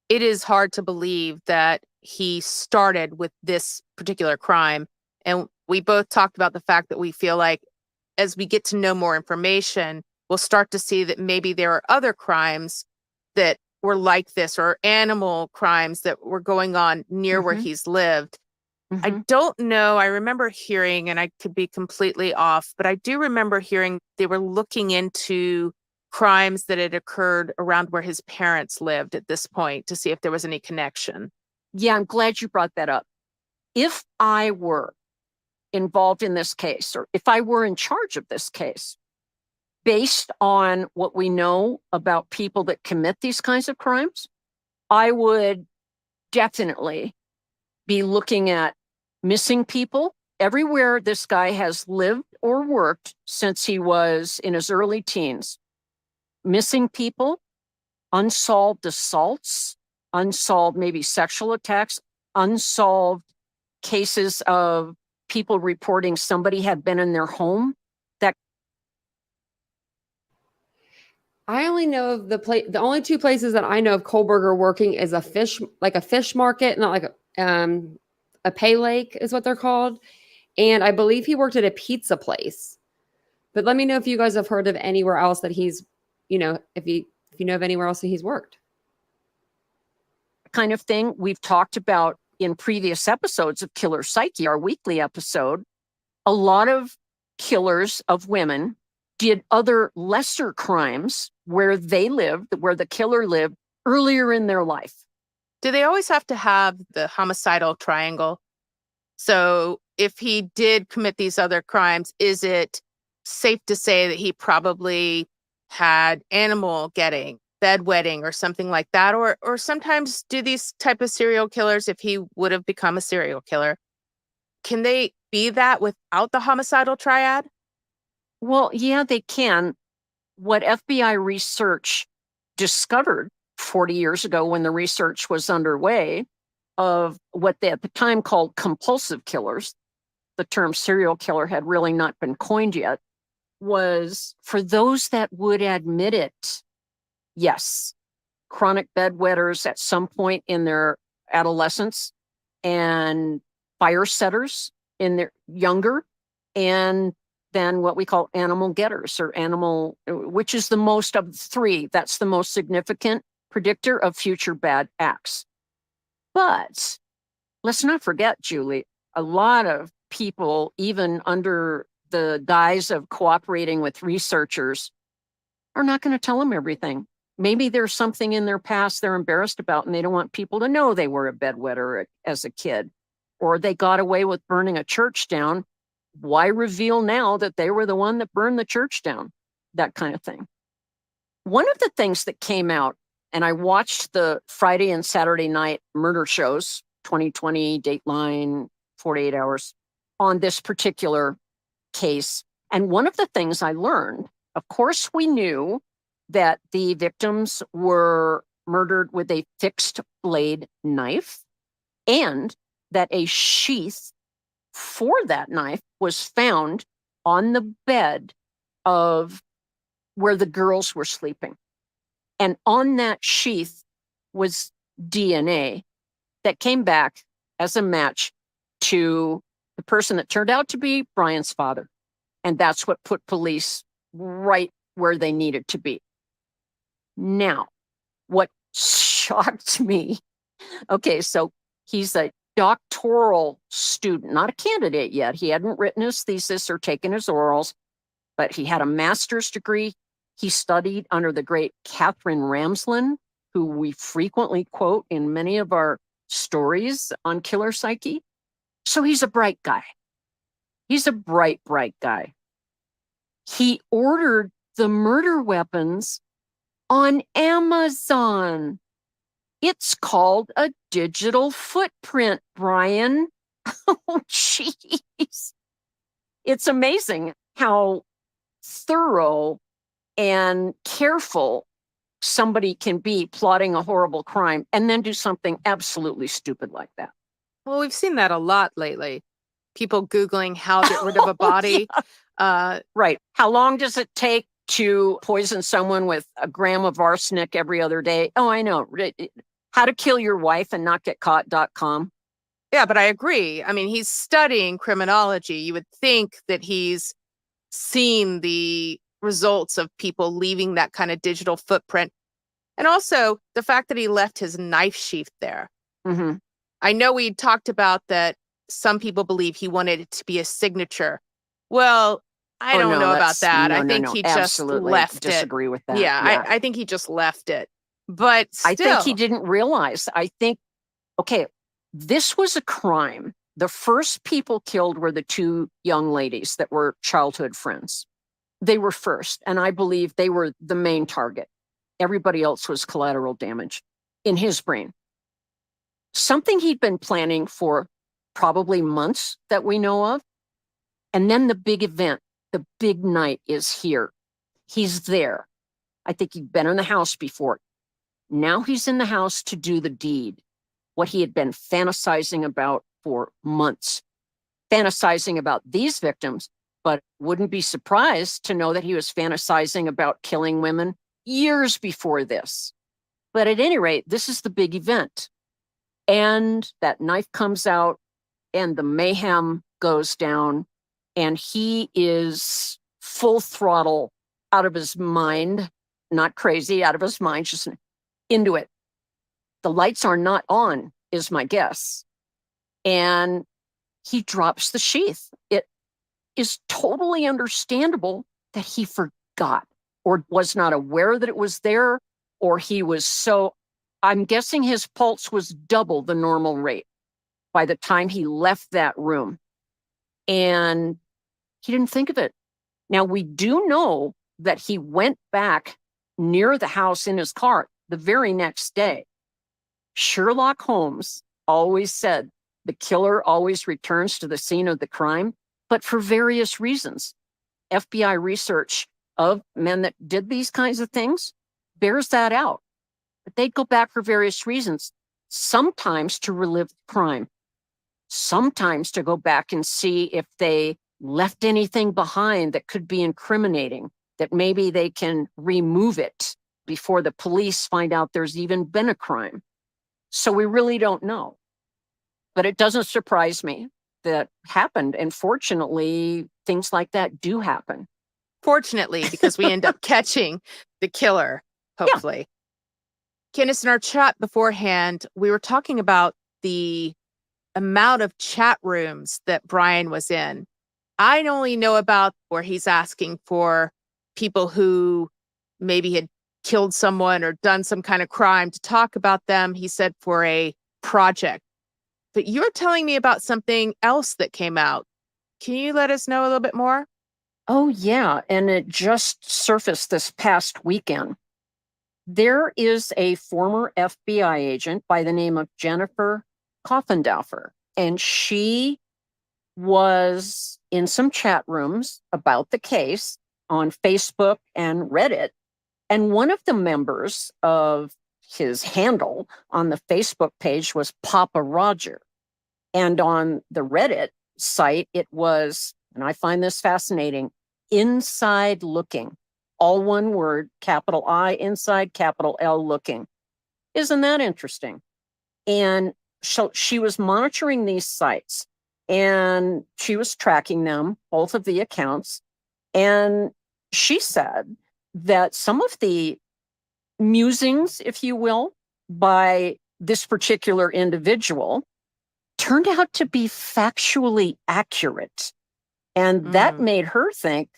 Speaker 3: It is hard to believe that he started with this particular crime. And we both talked about the fact that we feel like as we get to know more information, we'll start to see that maybe there are other crimes that were like this, or animal crimes that were going on near where he's lived. I don't know. I remember hearing, and I could be completely off, but I do remember hearing they were looking into crimes that had occurred around where his parents lived at this point to see if there was any connection.
Speaker 4: Yeah, I'm glad you brought that up. If I were involved in this case, or if I were in charge of this case, based on what we know about people that commit these kinds of crimes, I would definitely be looking at missing people everywhere this guy has lived or worked since he was in his early teens. Missing people, unsolved assaults, unsolved maybe sexual attacks, unsolved cases of people reporting somebody had been in their home.
Speaker 1: I only know of the only 2 places that I know of Kohberger working is a fish market, not like a pay lake is what they're called. And I believe he worked at a pizza place. But let me know if you guys have heard of anywhere else that he's, if you know of anywhere else that he's worked.
Speaker 4: Kind of thing we've talked about in previous episodes of Killer Psyche, our weekly episode. A lot of killers of women did other lesser crimes where they lived, where the killer lived earlier in their life.
Speaker 3: Do they always have to have the homicidal triangle? So if he did commit these other crimes, is it safe to say that he probably had animal getting, bedwetting, or something like that? Or sometimes do these type of serial killers, if he would have become a serial killer, can they be that without the homicidal triad?
Speaker 4: Well, yeah, they can. What FBI research discovered 40 years ago when the research was underway of what they at the time called compulsive killers, the term serial killer had really not been coined yet, was for those that would admit it, yes, chronic bedwetters at some point in their adolescence and fire setters in their younger, and then what we call animal getters or animal, which is the most of the 3. That's the most significant predictor of future bad acts. But let's not forget, Julie, a lot of people, even under the guise of cooperating with researchers, are not going to tell them everything. Maybe there's something in their past they're embarrassed about and they don't want people to know they were a bedwetter as a kid, or they got away with burning a church down. Why reveal now that they were the one that burned the church down? That kind of thing. One of the things that came out, and I watched the Friday and Saturday night murder shows, 2020, Dateline, 48 Hours, on this particular case. And one of the things I learned, of course, we knew that the victims were murdered with a fixed blade knife, and that a sheath for that knife was found on the bed of where the girls were sleeping. And on that sheath was DNA that came back as a match to the person that turned out to be Brian's father. And that's what put police right where they needed to be. Now, what shocked me, okay, so he's a doctoral student, not a candidate yet. He hadn't written his thesis or taken his orals, but he had a master's degree. He studied under the great Catherine Ramsland, who we frequently quote in many of our stories on Killer Psyche. So he's a bright guy. He's a bright guy. He ordered the murder weapons on Amazon. It's called a digital footprint, Brian. Oh, jeez. It's amazing. how thorough and careful somebody can be plotting a horrible crime and then do something absolutely stupid like that.
Speaker 3: Well, we've seen that a lot lately. People Googling how to get rid of a body.
Speaker 4: Right. How long does it take to poison someone with a gram of arsenic every other day? Oh, I know. How to kill your wife and not get caught.com.
Speaker 3: Yeah, but I agree. I mean, he's studying criminology. You would think that he's seen the results of people leaving that kind of digital footprint. And also the fact that he left his knife sheath there.
Speaker 4: Mm-hmm.
Speaker 3: I know we talked about that some people believe he wanted it to be a signature. Well, I don't know about that. I think he just
Speaker 4: absolutely
Speaker 3: left
Speaker 4: disagree with that.
Speaker 3: Yeah, I think he just left it. But still,
Speaker 4: I think he didn't realize. I think, okay, this was a crime. The first people killed were the two young ladies that were childhood friends. They were first, and I believe they were the main target. Everybody else was collateral damage in his brain. Something he'd been planning for probably months that we know of. And then the big event, the big night is here. He's there. I think he'd been in the house before. Now he's in the house to do the deed, what he had been fantasizing about for months, fantasizing about these victims, but wouldn't be surprised to know that he was fantasizing about killing women years before this. But at any rate, this is the big event. And that knife comes out and the mayhem goes down and he is full throttle, out of his mind, not crazy, out of his mind, just into it. The lights are not on, is my guess. And he drops the sheath. It is totally understandable that he forgot or was not aware that it was there, or he was so, I'm guessing his pulse was double the normal rate by the time he left that room. And he didn't think of it. Now, we do know that he went back near the house in his car the very next day. Sherlock Holmes always said the killer always returns to the scene of the crime, but for various reasons. FBI research of men that did these kinds of things bears that out. But they'd go back for various reasons, sometimes to relive the crime, sometimes to go back and see if they left anything behind that could be incriminating, that maybe they can remove it before the police find out there's even been a crime. So we really don't know. But it doesn't surprise me that happened. And fortunately, things like that do happen.
Speaker 3: Fortunately, because we end up catching the killer, hopefully. Yeah. Candice, in our chat beforehand, we were talking about the amount of chat rooms that Bryan was in. I only know about where he's asking for people who maybe had killed someone or done some kind of crime to talk about them. He said for a project. But you're telling me about something else that came out. Can you let us know a little bit more?
Speaker 4: Oh, yeah. And it just surfaced this past weekend. There is a former FBI agent by the name of Jennifer Koffendorfer, and she was in some chat rooms about the case on Facebook and Reddit. And one of the members of his handle on the Facebook page was Papa Roger. And on the Reddit site, it was, and I find this fascinating, inside looking. All one word, capital I, inside, capital L, looking. Isn't that interesting? And so she was monitoring these sites and she was tracking them, both of the accounts. And she said that some of the musings, if you will, by this particular individual turned out to be factually accurate. And that made her think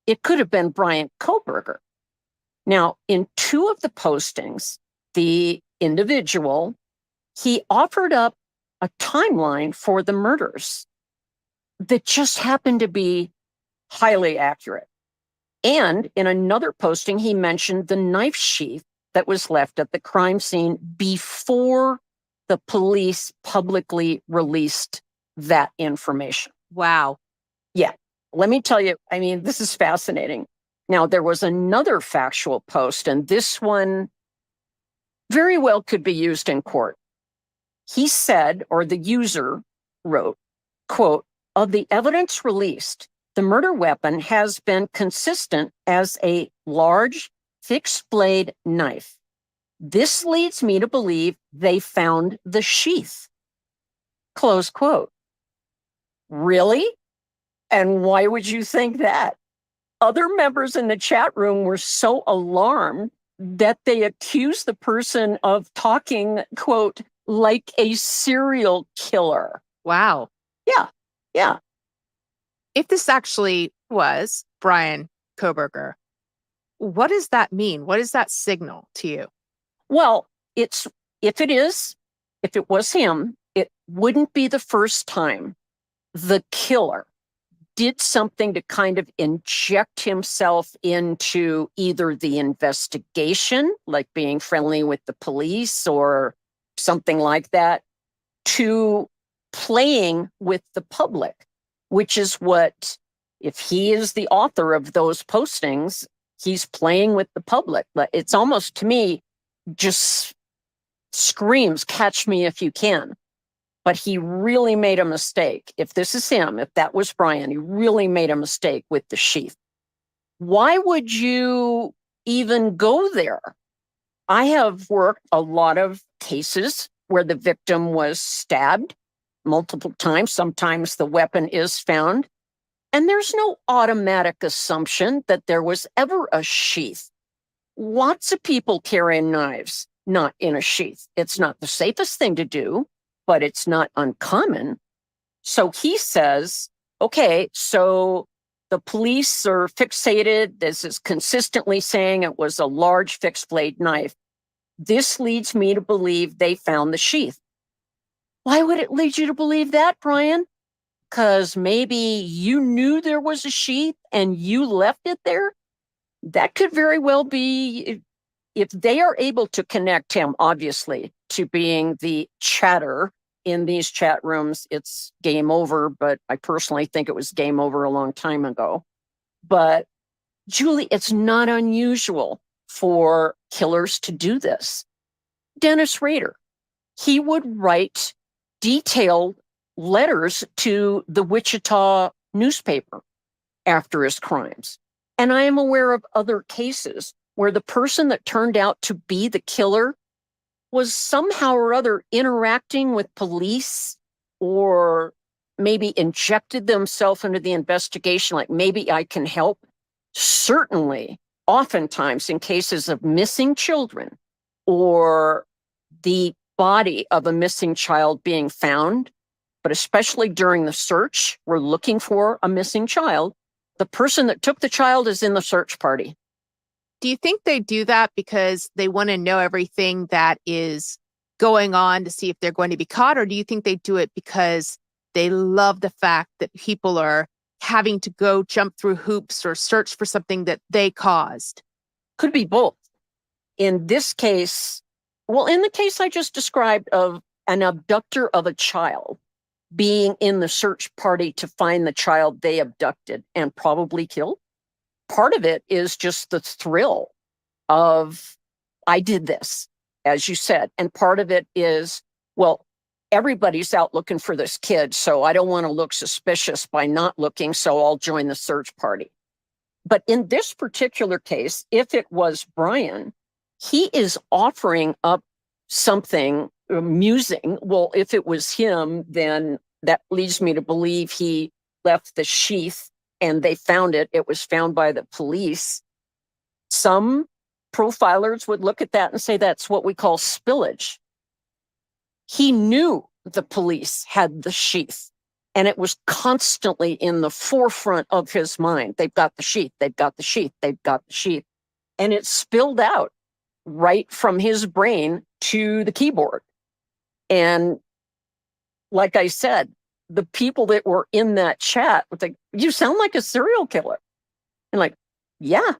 Speaker 4: it could have been Brian Kohberger. Now, in two of the postings, the individual, he offered up a timeline for the murders that just happened to be highly accurate. And in another posting, he mentioned the knife sheath that was left at the crime scene before the police publicly released that information.
Speaker 3: Wow.
Speaker 4: Yeah. let me tell you, I mean, this is fascinating. Now, there was another factual post, and this one very well could be used in court. He said, or the user wrote, quote, of the evidence released, the murder weapon has been consistent as a large fixed blade knife. This leads me to believe they found the sheath. Close quote. Really? And why would you think that? Other members in the chat room were so alarmed that they accused the person of talking, quote, like a serial killer.
Speaker 3: Wow.
Speaker 4: Yeah, yeah.
Speaker 3: If this actually was Brian Kohberger, what does that mean? What does that signal to you?
Speaker 4: Well, if it was him, it wouldn't be the first time the killer did something to kind of inject himself into either the investigation, like being friendly with the police or something like that, to playing with the public, which is what, if he is the author of those postings, he's playing with the public. But it's almost, to me, just screams, catch me if you can. But he really made a mistake. If this is him, if that was Brian, he really made a mistake with the sheath. Why would you even go there? I have worked a lot of cases where the victim was stabbed multiple times. Sometimes the weapon is found. And there's no automatic assumption that there was ever a sheath. Lots of people carry knives not in a sheath. It's not the safest thing to do, but it's not uncommon. So he says, okay, so the police are fixated. This is consistently saying it was a large fixed blade knife. This leads me to believe they found the sheath. Why would it lead you to believe that, Brian? Because maybe you knew there was a sheath and you left it there? That could very well be, if they are able to connect him, obviously, to being the chatter in these chat rooms, it's game over, but I personally think it was game over a long time ago. But Julie, it's not unusual for killers to do this. Dennis Rader, he would write detailed letters to the Wichita newspaper after his crimes. And I am aware of other cases where the person that turned out to be the killer was somehow or other interacting with police, or maybe injected themselves into the investigation, like maybe I can help. Certainly, oftentimes in cases of missing children or the body of a missing child being found, but especially during the search, we're looking for a missing child. The person that took the child is in the search party.
Speaker 3: Do you think they do that because they want to know everything that is going on to see if they're going to be caught? Or do you think they do it because they love the fact that people are having to go jump through hoops or search for something that they caused?
Speaker 4: Could be both. In this case, well, in the case I just described of an abductor of a child being in the search party to find the child they abducted and probably killed, part of it is just the thrill of, I did this, as you said. And part of it is, well, everybody's out looking for this kid, so I don't want to look suspicious by not looking, so I'll join the search party. But in this particular case, if it was Brian, he is offering up something amusing. Well, if it was him, then that leads me to believe he left the sheath and they found it. It was found by the police. Some profilers would look at that and say that's what we call spillage. He knew the police had the sheath, and it was constantly in the forefront of his mind. They've got the sheath, they've got the sheath, they've got the sheath. And it spilled out right from his brain to the keyboard. And like I said, the people that were in that chat would think, you sound like a serial killer. And like, yeah.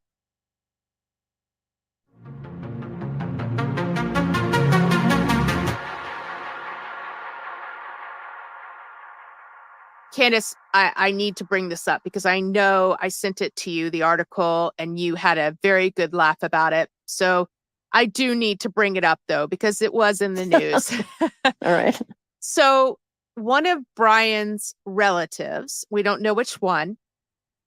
Speaker 3: Candice, I need to bring this up because I know I sent it to you, the article, and you had a very good laugh about it. So I do need to bring it up, though, because it was in the news.
Speaker 4: All right.
Speaker 3: So one of Brian's relatives, we don't know which one,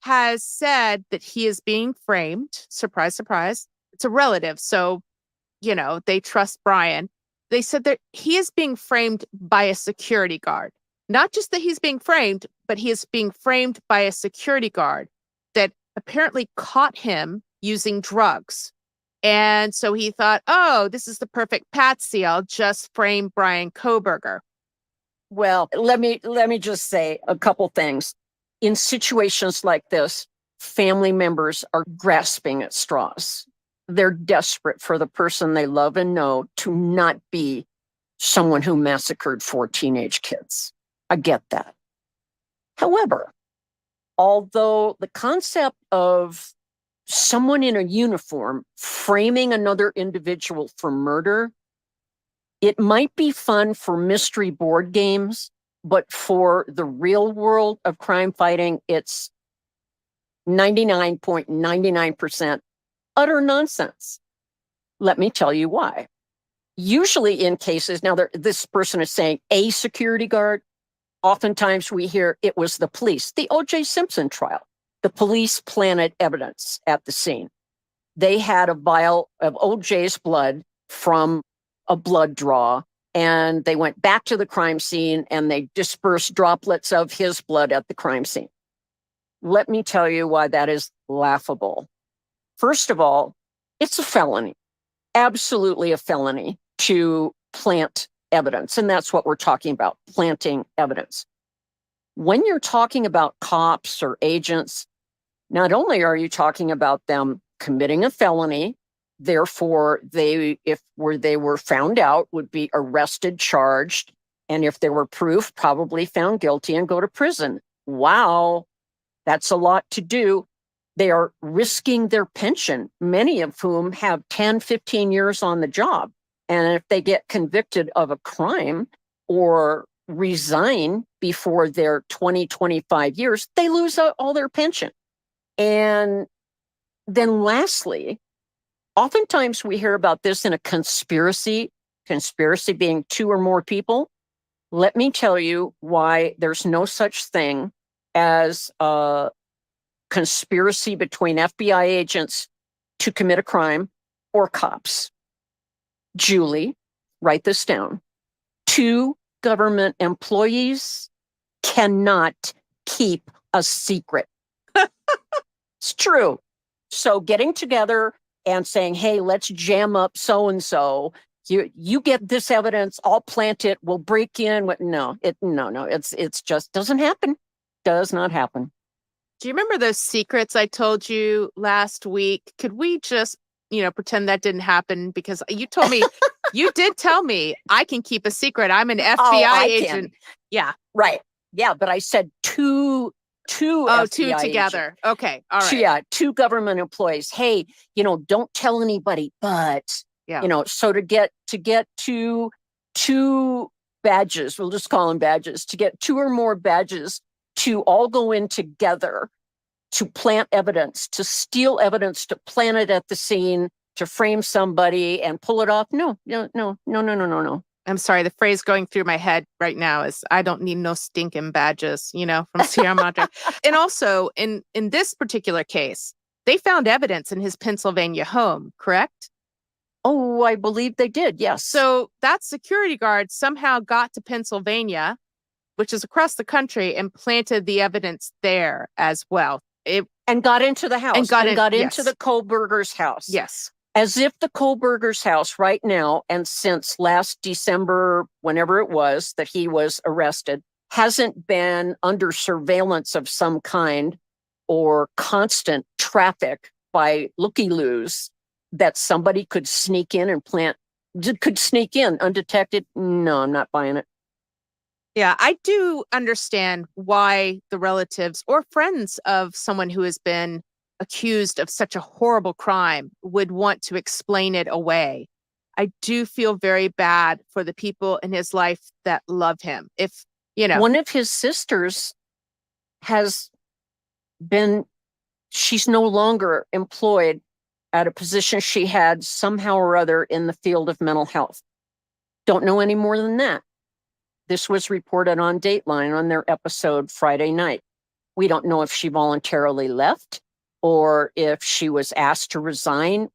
Speaker 3: has said that he is being framed. Surprise, surprise. It's a relative. So, they trust Brian. They said that he is being framed by a security guard. Not just that he's being framed, but he is being framed by a security guard that apparently caught him using drugs. And so he thought, oh, this is the perfect patsy. I'll just frame Brian Kohberger.
Speaker 4: Well, let me just say a couple things. In situations like this, family members are grasping at straws. They're desperate for the person they love and know to not be someone who massacred 4 teenage kids. I get that. However, although the concept of someone in a uniform framing another individual for murder, it might be fun for mystery board games, but for the real world of crime fighting, it's 99.99% utter nonsense. Let me tell you why. Usually in cases, now this person is saying a security guard. Oftentimes we hear it was the police. The O.J. Simpson trial. The police planted evidence at the scene. They had a vial of O.J.'s blood from a blood draw, and they went back to the crime scene and they dispersed droplets of his blood at the crime scene. Let me tell you why that is laughable. First of all, it's a felony, absolutely a felony to plant evidence. And that's what we're talking about, planting evidence. When you're talking about cops or agents, not only are you talking about them committing a felony, therefore they were found out, would be arrested, charged, and if there were proof, probably found guilty and go to prison. Wow, that's a lot to do. They are risking their pension, many of whom have 10, 15 years on the job. And if they get convicted of a crime or resign before their 20, 25 years, they lose all their pension. And then lastly, oftentimes we hear about this in a conspiracy being 2 or more people. Let me tell you why there's no such thing as a conspiracy between FBI agents to commit a crime or cops. Julie, write this down. 2 government employees cannot keep a secret. It's true. So getting together and saying, hey, let's jam up so-and-so. You get this evidence, I'll plant it, we'll break in. No, it's just doesn't happen. Does not happen.
Speaker 3: Do you remember those secrets I told you last week? Could we just, pretend that didn't happen? Because you told me, you did tell me I can keep a secret. I'm an FBI agent. Yeah.
Speaker 4: Right. Yeah. But I said two FBI
Speaker 3: 2 together.
Speaker 4: Agents.
Speaker 3: Okay. All right.
Speaker 4: Yeah. 2 government employees. Hey, don't tell anybody, but, so to get 2 badges, we'll just call them badges, to get 2 or more badges to all go in together to plant evidence, to steal evidence, to plant it at the scene, to frame somebody and pull it off. No.
Speaker 3: I'm sorry. The phrase going through my head right now is I don't need no stinking badges, from Sierra Madre. And also in this particular case, they found evidence in his Pennsylvania home, correct?
Speaker 4: Oh, I believe they did. Yes.
Speaker 3: So that security guard somehow got to Pennsylvania, which is across the country, and planted the evidence there as well.
Speaker 4: And got into the house.
Speaker 3: And got
Speaker 4: into the Kohberger's house.
Speaker 3: Yes.
Speaker 4: As if the Kohberger's house right now, and since last December, whenever it was that he was arrested, hasn't been under surveillance of some kind or constant traffic by looky-loos that somebody could sneak in and could sneak in undetected. No, I'm not buying it.
Speaker 3: Yeah, I do understand why the relatives or friends of someone who has been accused of such a horrible crime would want to explain it away. I do feel very bad for the people in his life that love him. If,
Speaker 4: One of his sisters has been, she's no longer employed at a position she had somehow or other in the field of mental health. Don't know any more than that. This was reported on Dateline on their episode Friday night. We don't know if she voluntarily left or if she was asked to resign.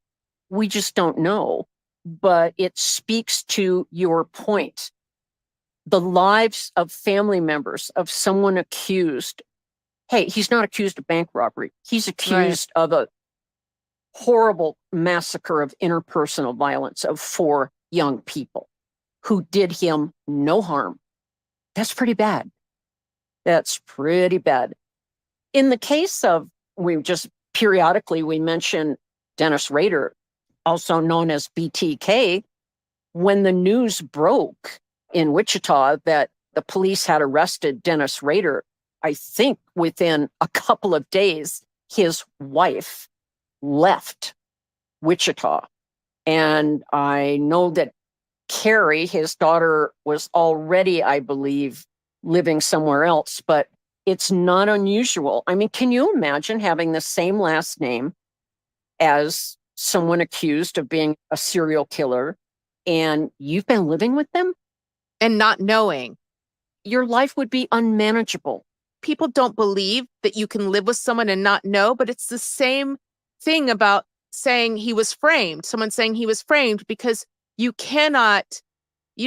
Speaker 4: We just don't know. But it speaks to your point. The lives of family members of someone accused. Hey, he's not accused of bank robbery. He's accused of a horrible massacre of interpersonal violence of 4 young people who did him no harm. That's pretty bad. That's pretty bad. In the case of, we just periodically, we mention Dennis Rader, also known as BTK. When the news broke in Wichita that the police had arrested Dennis Rader, I think within a couple of days, his wife left Wichita. And I know that Carrie, his daughter, was already, I believe, living somewhere else, but it's not unusual. I mean, can you imagine having the same last name as someone accused of being a serial killer and you've been living with them?
Speaker 3: And not knowing.
Speaker 4: Your life would be unmanageable.
Speaker 3: People don't believe that you can live with someone and not know, but it's the same thing about saying he was framed, someone saying he was framed, because you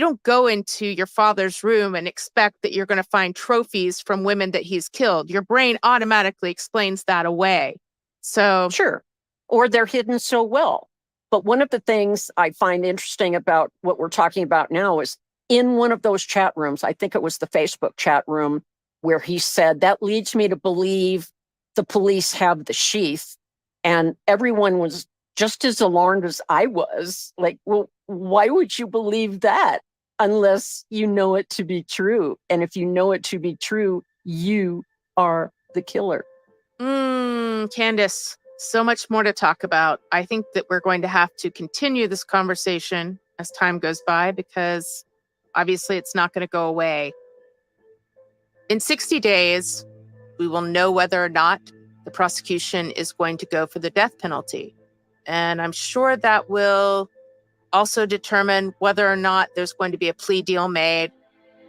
Speaker 3: don't go into your father's room and expect that you're going to find trophies from women that he's killed. Your brain automatically explains that away. So
Speaker 4: sure. Or they're hidden so well. But one of the things I find interesting about what we're talking about now is in one of those chat rooms, I think it was the Facebook chat room, where he said, that leads me to believe the police have the sheath. And everyone was just as alarmed as I was. Like, well, why would you believe that unless you know it to be true? And if you know it to be true, you are the killer.
Speaker 3: Candice, so much more to talk about. I think that we're going to have to continue this conversation as time goes by, because obviously it's not going to go away. In 60 days, we will know whether or not the prosecution is going to go for the death penalty. And I'm sure that will also determine whether or not there's going to be a plea deal made.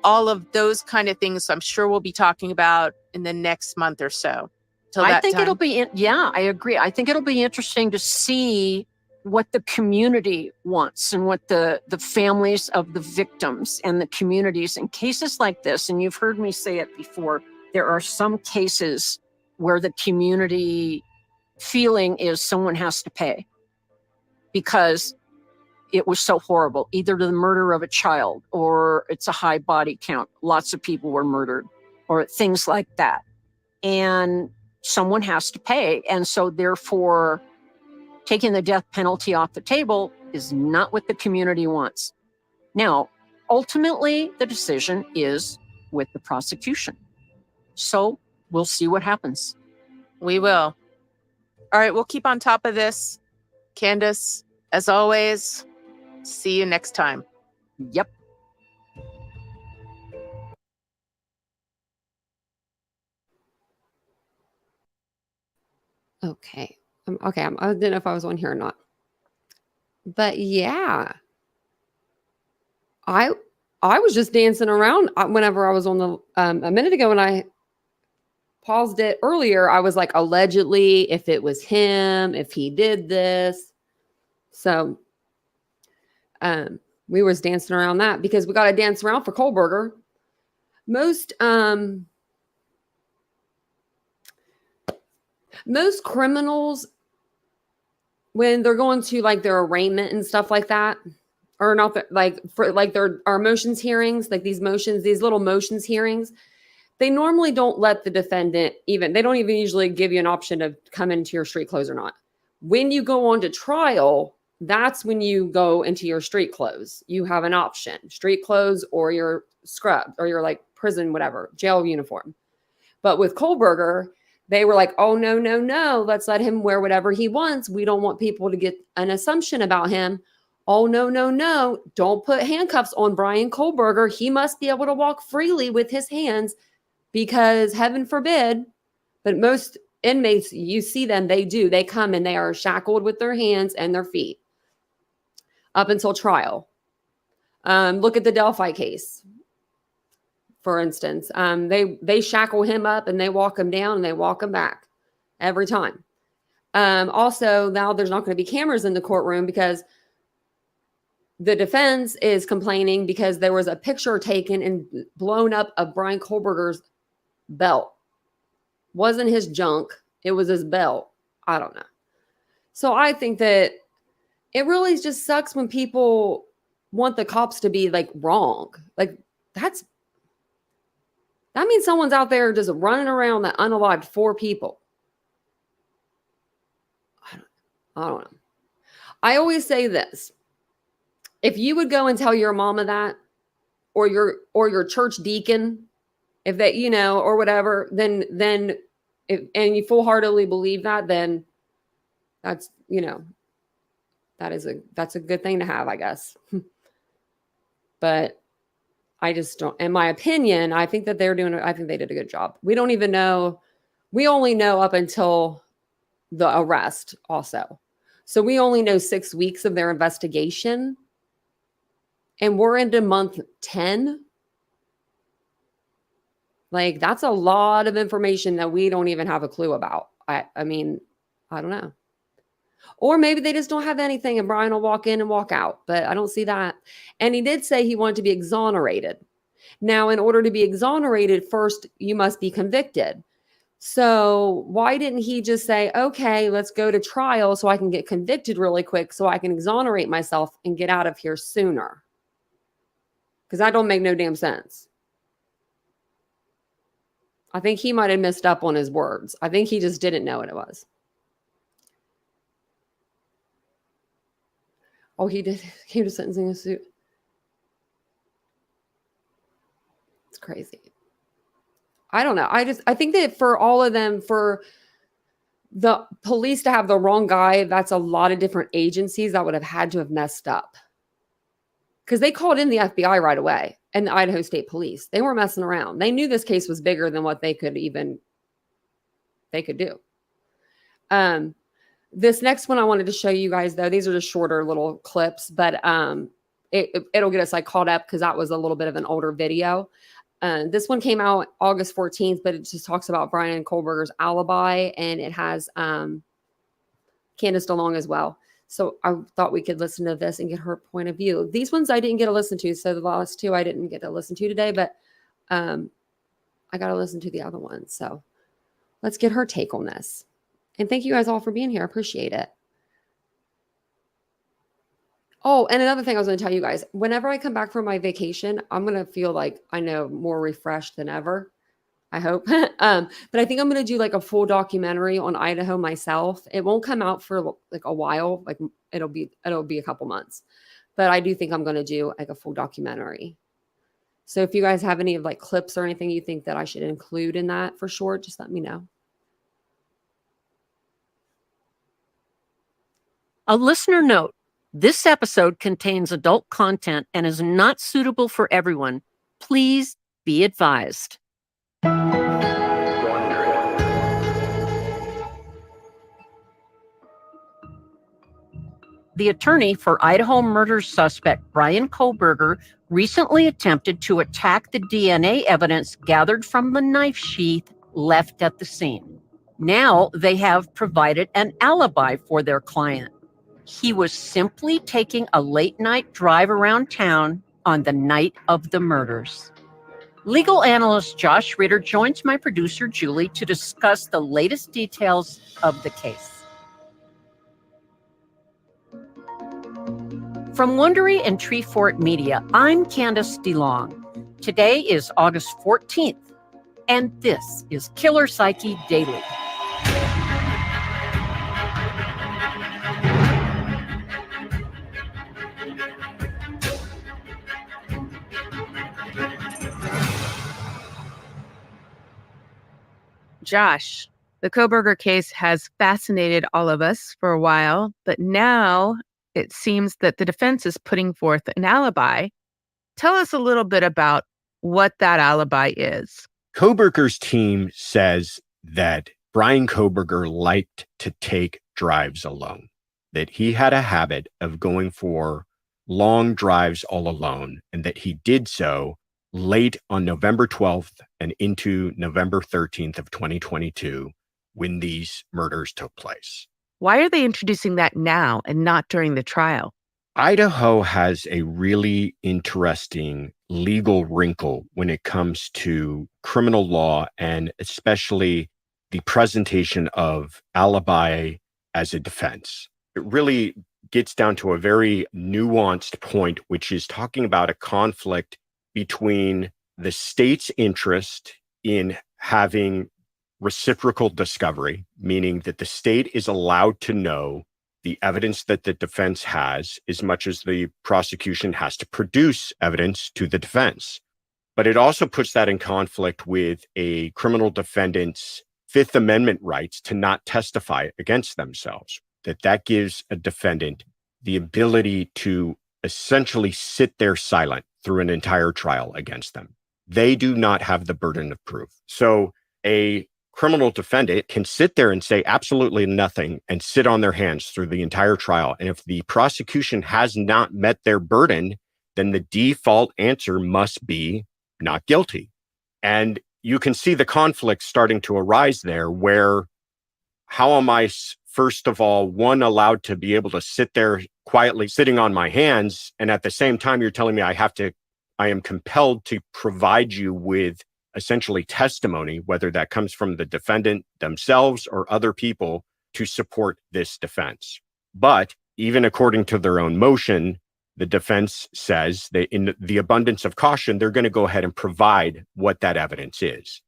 Speaker 3: All of those kind of things I'm sure we'll be talking about in the next month or so.
Speaker 4: I think it'll be, yeah, I agree. I think it'll be interesting to see what the community wants and what the families of the victims and the communities in cases like this. And you've heard me say it before, there are some cases where the community feeling is someone has to pay because it was so horrible, either the murder of a child or it's a high body count. Lots of people were murdered or things like that. And someone has to pay. And so therefore, taking the death penalty off the table is not what the community wants. Now, ultimately, the decision is with the prosecution. So we'll see what happens.
Speaker 3: We will. All right, we'll keep on top of this. Candice, as always, see you next time.
Speaker 4: Yep.
Speaker 1: Okay. I didn't know if I was on here or not. But yeah. I was just dancing around whenever I was on the a minute ago when I paused it earlier. I was like, allegedly, if it was him, if he did this. So we was dancing around that because we got to dance around for Kohberger. Most criminals, when they're going to like their arraignment and stuff like that, or not like for like our motions hearings, like these little motions hearings, they normally don't let the defendant they don't even usually give you an option to come into your street clothes or not. When you go on to trial, that's when you go into your street clothes. You have an option, street clothes or your scrub or your like prison, whatever, jail uniform. But with Kohberger, they were like, oh, no. Let's let him wear whatever he wants. We don't want people to get an assumption about him. Oh, no. Don't put handcuffs on Brian Kohberger. He must be able to walk freely with his hands. because heaven forbid, but most inmates, you see them, they come and they are shackled with their hands and their feet up until trial. Look at the Delphi case, for instance. They shackle him up and they walk him down and they walk him back every time. Also, now there's not going to be cameras in the courtroom because the defense is complaining because there was a picture taken and blown up of Brian Kohberger's belt. Wasn't his junk, it was his belt. I don't know. So I think that it really just sucks when people want the cops to be like wrong. Like that means someone's out there just running around that unalived 4 people. I don't know. I always say this. If you would go and tell your mama that, or your church deacon, if that, or whatever, then and you full-heartedly believe that, then that's, that's a good thing to have, I guess. But I just don't, in my opinion, I think that I think they did a good job. We don't even know. We only know up until the arrest also. So we only know 6 weeks of their investigation. And we're into month 10. Like, that's a lot of information that we don't even have a clue about. I mean, I don't know. Or maybe they just don't have anything and Brian will walk in and walk out. But I don't see that. And he did say he wanted to be exonerated. Now, in order to be exonerated, first, you must be convicted. So why didn't he just say, okay, let's go to trial so I can get convicted really quick so I can exonerate myself and get out of here sooner? Because that don't make no damn sense. I think he might have messed up on his words. I think he just didn't know what it was. Oh, he did. Came to sentencing a suit. It's crazy. I don't know. I think that for all of them, for the police to have the wrong guy, that's a lot of different agencies that would have had to have messed up. Because they called in the FBI right away and the Idaho State Police. They weren't messing around. They knew this case was bigger than what they could do. This next one I wanted to show you guys, though, these are just shorter little clips, but it'll get us like caught up because that was a little bit of an older video. This one came out August 14th, but it just talks about Brian Kohberger's alibi, and it has Candice DeLong as well. So I thought we could listen to this and get her point of view. These ones I didn't get to listen to. So the last 2 I didn't get to listen to today, but I got to listen to the other ones. So let's get her take on this. And thank you guys all for being here. I appreciate it. Oh, and another thing I was going to tell you guys, whenever I come back from my vacation, I'm going to feel like I know more refreshed than ever. I hope. But I think I'm going to do like a full documentary on Idaho myself. It won't come out for like a while. Like it'll be a couple months, but I do think I'm going to do like a full documentary. So if you guys have any of like clips or anything you think that I should include in that for sure, just let me know.
Speaker 4: A listener note, this episode contains adult content and is not suitable for everyone. Please be advised. The attorney for Idaho murder suspect Brian Kohberger recently attempted to attack the DNA evidence gathered from the knife sheath left at the scene. Now they have provided an alibi for their client. He was simply taking a late-night drive around town on the night of the murders. Legal analyst Josh Ritter joins my producer Julie to discuss the latest details of the case. From Wondery and Treefort Media, I'm Candice DeLong. Today is August 14th, and this is Killer Psyche Daily.
Speaker 3: Josh, the Kohberger case has fascinated all of us for a while, but now it seems that the defense is putting forth an alibi. Tell us a little bit about what that alibi is.
Speaker 5: Kohberger's team says that Brian Kohberger liked to take drives alone, that he had a habit of going for long drives all alone, and that he did so late on November 12th and into November 13th of 2022 when these murders took place.
Speaker 3: Why are they introducing that now and not during the trial?
Speaker 5: Idaho has a really interesting legal wrinkle when it comes to criminal law, and especially the presentation of alibi as a defense. It really gets down to a very nuanced point, which is talking about a conflict between the state's interest in having reciprocal discovery, meaning that the state is allowed to know the evidence that the defense has as much as the prosecution has to produce evidence to the defense. But it also puts that in conflict with a criminal defendant's Fifth Amendment rights to not testify against themselves, that gives a defendant the ability to essentially sit there silent through an entire trial against them. They do not have the burden of proof. So a criminal defendant can sit there and say absolutely nothing and sit on their hands through the entire trial. And if the prosecution has not met their burden, then the default answer must be not guilty. And you can see the conflict starting to arise there, where how am I, first of all, one, allowed to be able to sit there quietly sitting on my hands, and at the same time you're telling me I am compelled to provide you with essentially testimony, whether that comes from the defendant themselves or other people, to support this defense. But even according to their own motion, the defense says that in the abundance of caution, they're going to go ahead and provide what that evidence is.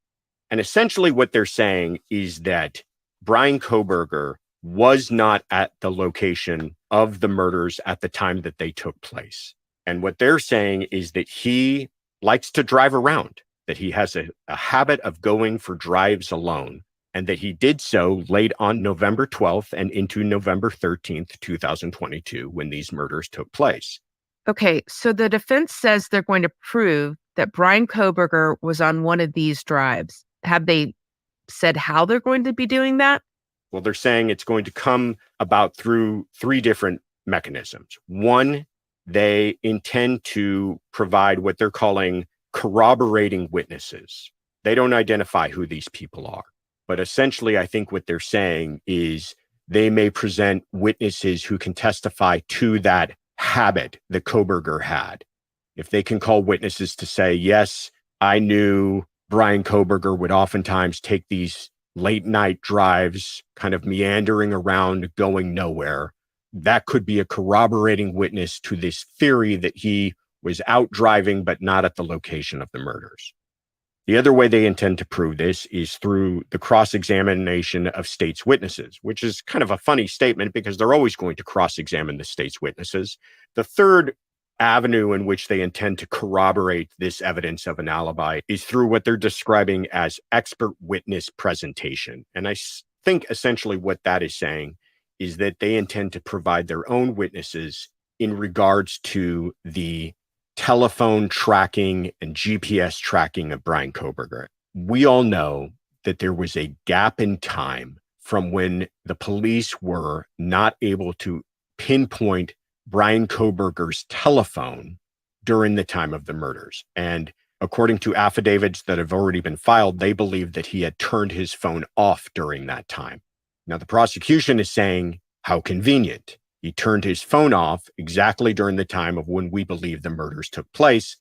Speaker 5: And essentially what they're saying is that Brian Kohberger was not at the location of the murders at the time that they took place. And what they're saying is that he likes to drive around, that he has a habit of going for drives alone, and that he did so late on November 12th and into November 13th, 2022, when these murders took place.
Speaker 3: Okay, so the defense says they're going to prove that Brian Kohberger was on one of these drives. Have they said how they're going to be doing that?
Speaker 5: Well, they're saying it's going to come about through three different mechanisms. One, they intend to provide what they're calling corroborating witnesses. They don't identify who these people are. But essentially, I think what they're saying is they may present witnesses who can testify to that habit that Kohberger had. If they can call witnesses to say, yes, I knew Brian Kohberger would oftentimes take these late night drives, kind of meandering around, going nowhere, that could be a corroborating witness to this theory that he was out driving, but not at the location of the murders. The other way they intend to prove this is through the cross-examination of state's witnesses, which is kind of a funny statement because they're always going to cross-examine the state's witnesses. The third avenue in which they intend to corroborate this evidence of an alibi is through what they're describing as expert witness presentation. And I think essentially what that is saying is that they intend to provide their own witnesses in regards to the telephone tracking and GPS tracking of Brian Kohberger. We all know that there was a gap in time from when the police were not able to pinpoint Brian Kohberger's telephone during the time of the murders. And according to affidavits that have already been filed, they believe that he had turned his phone off during that time. Now, the prosecution is saying, how convenient. He turned his phone off exactly during the time of when we believe the murders took place.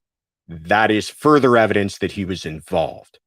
Speaker 5: That is further evidence that he was involved.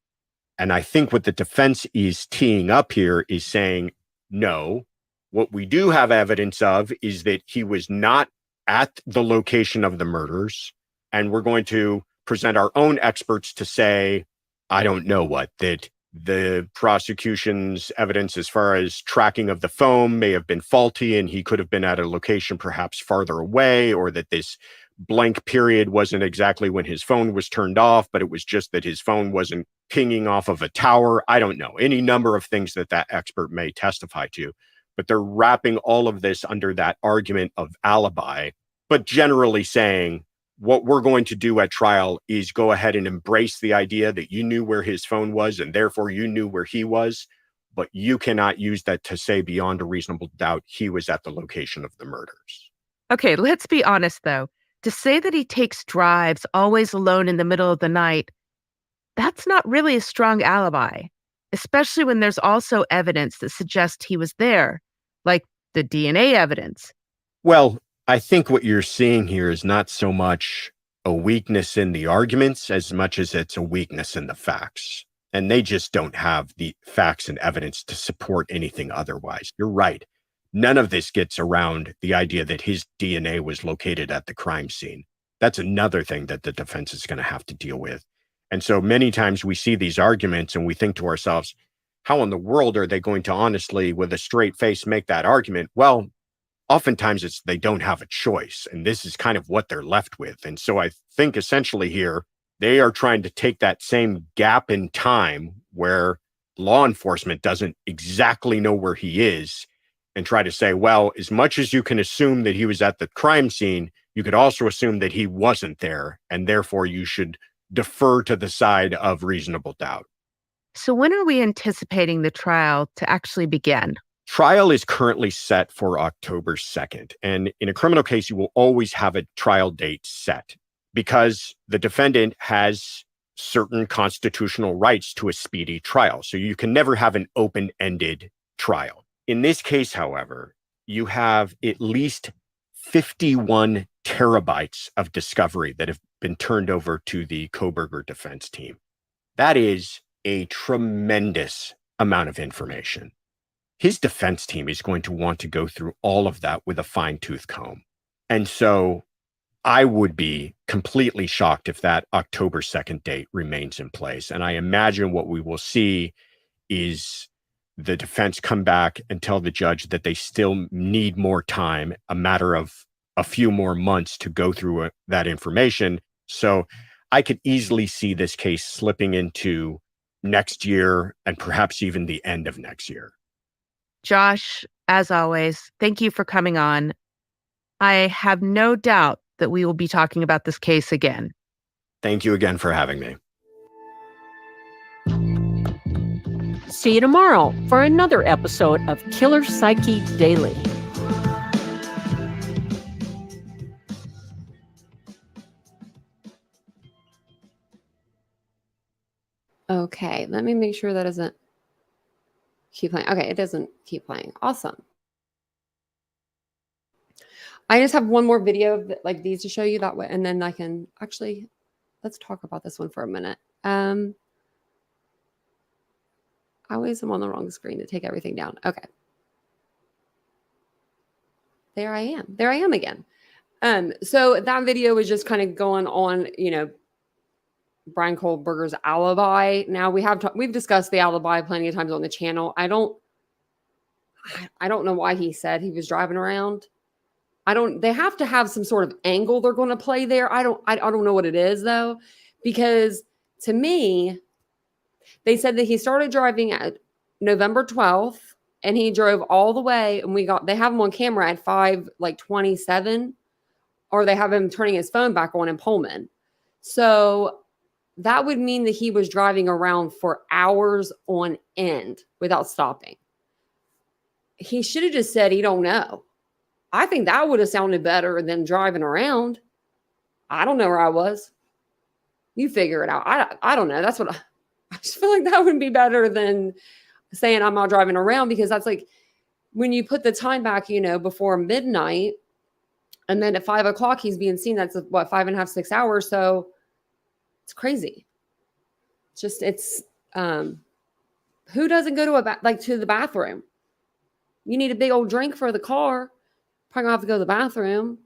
Speaker 5: And I think what the defense is teeing up here is saying, no, what we do have evidence of is that he was not at the location of the murders. And we're going to present our own experts to say, I don't know what, that the prosecution's evidence as far as tracking of the phone may have been faulty and he could have been at a location perhaps farther away, or that this blank period wasn't exactly when his phone was turned off, but it was just that his phone wasn't pinging off of a tower. I don't know. Any number of things that expert may testify to, but they're wrapping all of this under that argument of alibi, but generally saying what we're going to do at trial is go ahead and embrace the idea that you knew where his phone was and therefore you knew where he was, but you cannot use that to say beyond a reasonable doubt he was at the location of the murders.
Speaker 3: Okay, let's be honest, though. To say that he takes drives always alone in the middle of the night, that's not really a strong alibi, especially when there's also evidence that suggests he was there, like the DNA evidence.
Speaker 5: Well, I think what you're seeing here is not so much a weakness in the arguments as much as it's a weakness in the facts. And they just don't have the facts and evidence to support anything otherwise. You're right. None of this gets around the idea that his DNA was located at the crime scene. That's another thing that the defense is going to have to deal with. And so many times we see these arguments and we think to ourselves, how in the world are they going to honestly, with a straight face, make that argument? Well, oftentimes it's they don't have a choice. And this is kind of what they're left with. And so I think essentially here, they are trying to take that same gap in time where law enforcement doesn't exactly know where he is and try to say, well, as much as you can assume that he was at the crime scene, you could also assume that he wasn't there. And therefore you should defer to the side of reasonable doubt.
Speaker 3: So when are we anticipating the trial to actually begin?
Speaker 5: Trial is currently set for October 2nd. And in a criminal case, you will always have a trial date set because the defendant has certain constitutional rights to a speedy trial. So you can never have an open-ended trial. In this case, however, you have at least 51 terabytes of discovery that have been turned over to the Kohberger defense team. That is a tremendous amount of information. His defense team is going to want to go through all of that with a fine-tooth comb. And so I would be completely shocked if that October 2nd date remains in place. And I imagine what we will see is the defense come back and tell the judge that they still need more time, a matter of a few more months to go through that information. So I could easily see this case slipping into next year and perhaps even the end of next year.
Speaker 3: Josh, as always, thank you for coming on. I have no doubt that we will be talking about this case again.
Speaker 5: Thank you again for having me.
Speaker 4: See you tomorrow for another episode of Killer Psyche Daily.
Speaker 1: Okay, let me make sure that doesn't keep playing. Okay, it doesn't keep playing. Awesome. I just have one more video of like these to show you that way, and then I can actually, let's talk about this one for a minute. I always am on the wrong screen to take everything down. Okay. There I am. There I am again. So that video was just kind of going on, Brian Kohberger's alibi. Now we've discussed the alibi plenty of times on the channel. I don't know why he said he was driving around. They have to have some sort of angle they're going to play there. I don't know what it is though, because to me, they said that he started driving at November 12th and he drove all the way, and they have him on camera at 5:27, or they have him turning his phone back on in Pullman. So that would mean that he was driving around for hours on end without stopping. He should have just said he don't know. I think that would have sounded better than driving around. I don't know where I was. You figure it out. I don't know. That's what I just feel like that would be better than saying I'm not driving around, because that's like when you put the time back, before midnight, and then at 5 o'clock he's being seen. That's 5.5, 6 hours. So it's crazy. It's who doesn't go to to the bathroom? You need a big old drink for the car. Probably gonna have to go to the bathroom.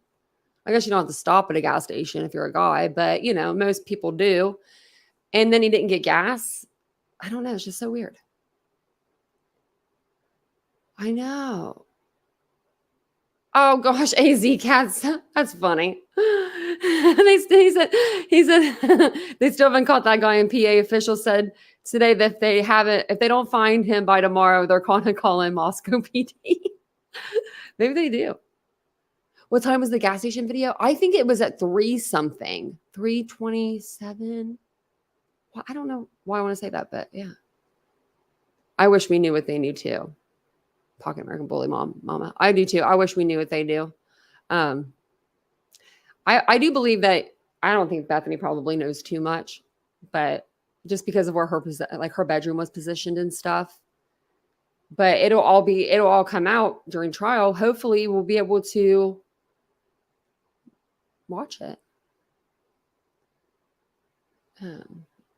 Speaker 1: I guess you don't have to stop at a gas station if you're a guy, but most people do. And then he didn't get gas. I don't know. It's just so weird. I know. Oh gosh, AZ cats. That's funny. he said they still haven't caught that guy. And PA officials said today that if they don't find him by tomorrow, they're going to call in Moscow PD. Maybe they do. What time was the gas station video? I think it was at 3 something, 3:27. Well, I don't know why I want to say that, but yeah. I wish we knew what they knew too. Pocket American Bully mama. I do too. I wish we knew what they do. I do believe that, I don't think Bethany probably knows too much, but just because of where her bedroom was positioned and stuff. But it'll all come out during trial. Hopefully we'll be able to watch it.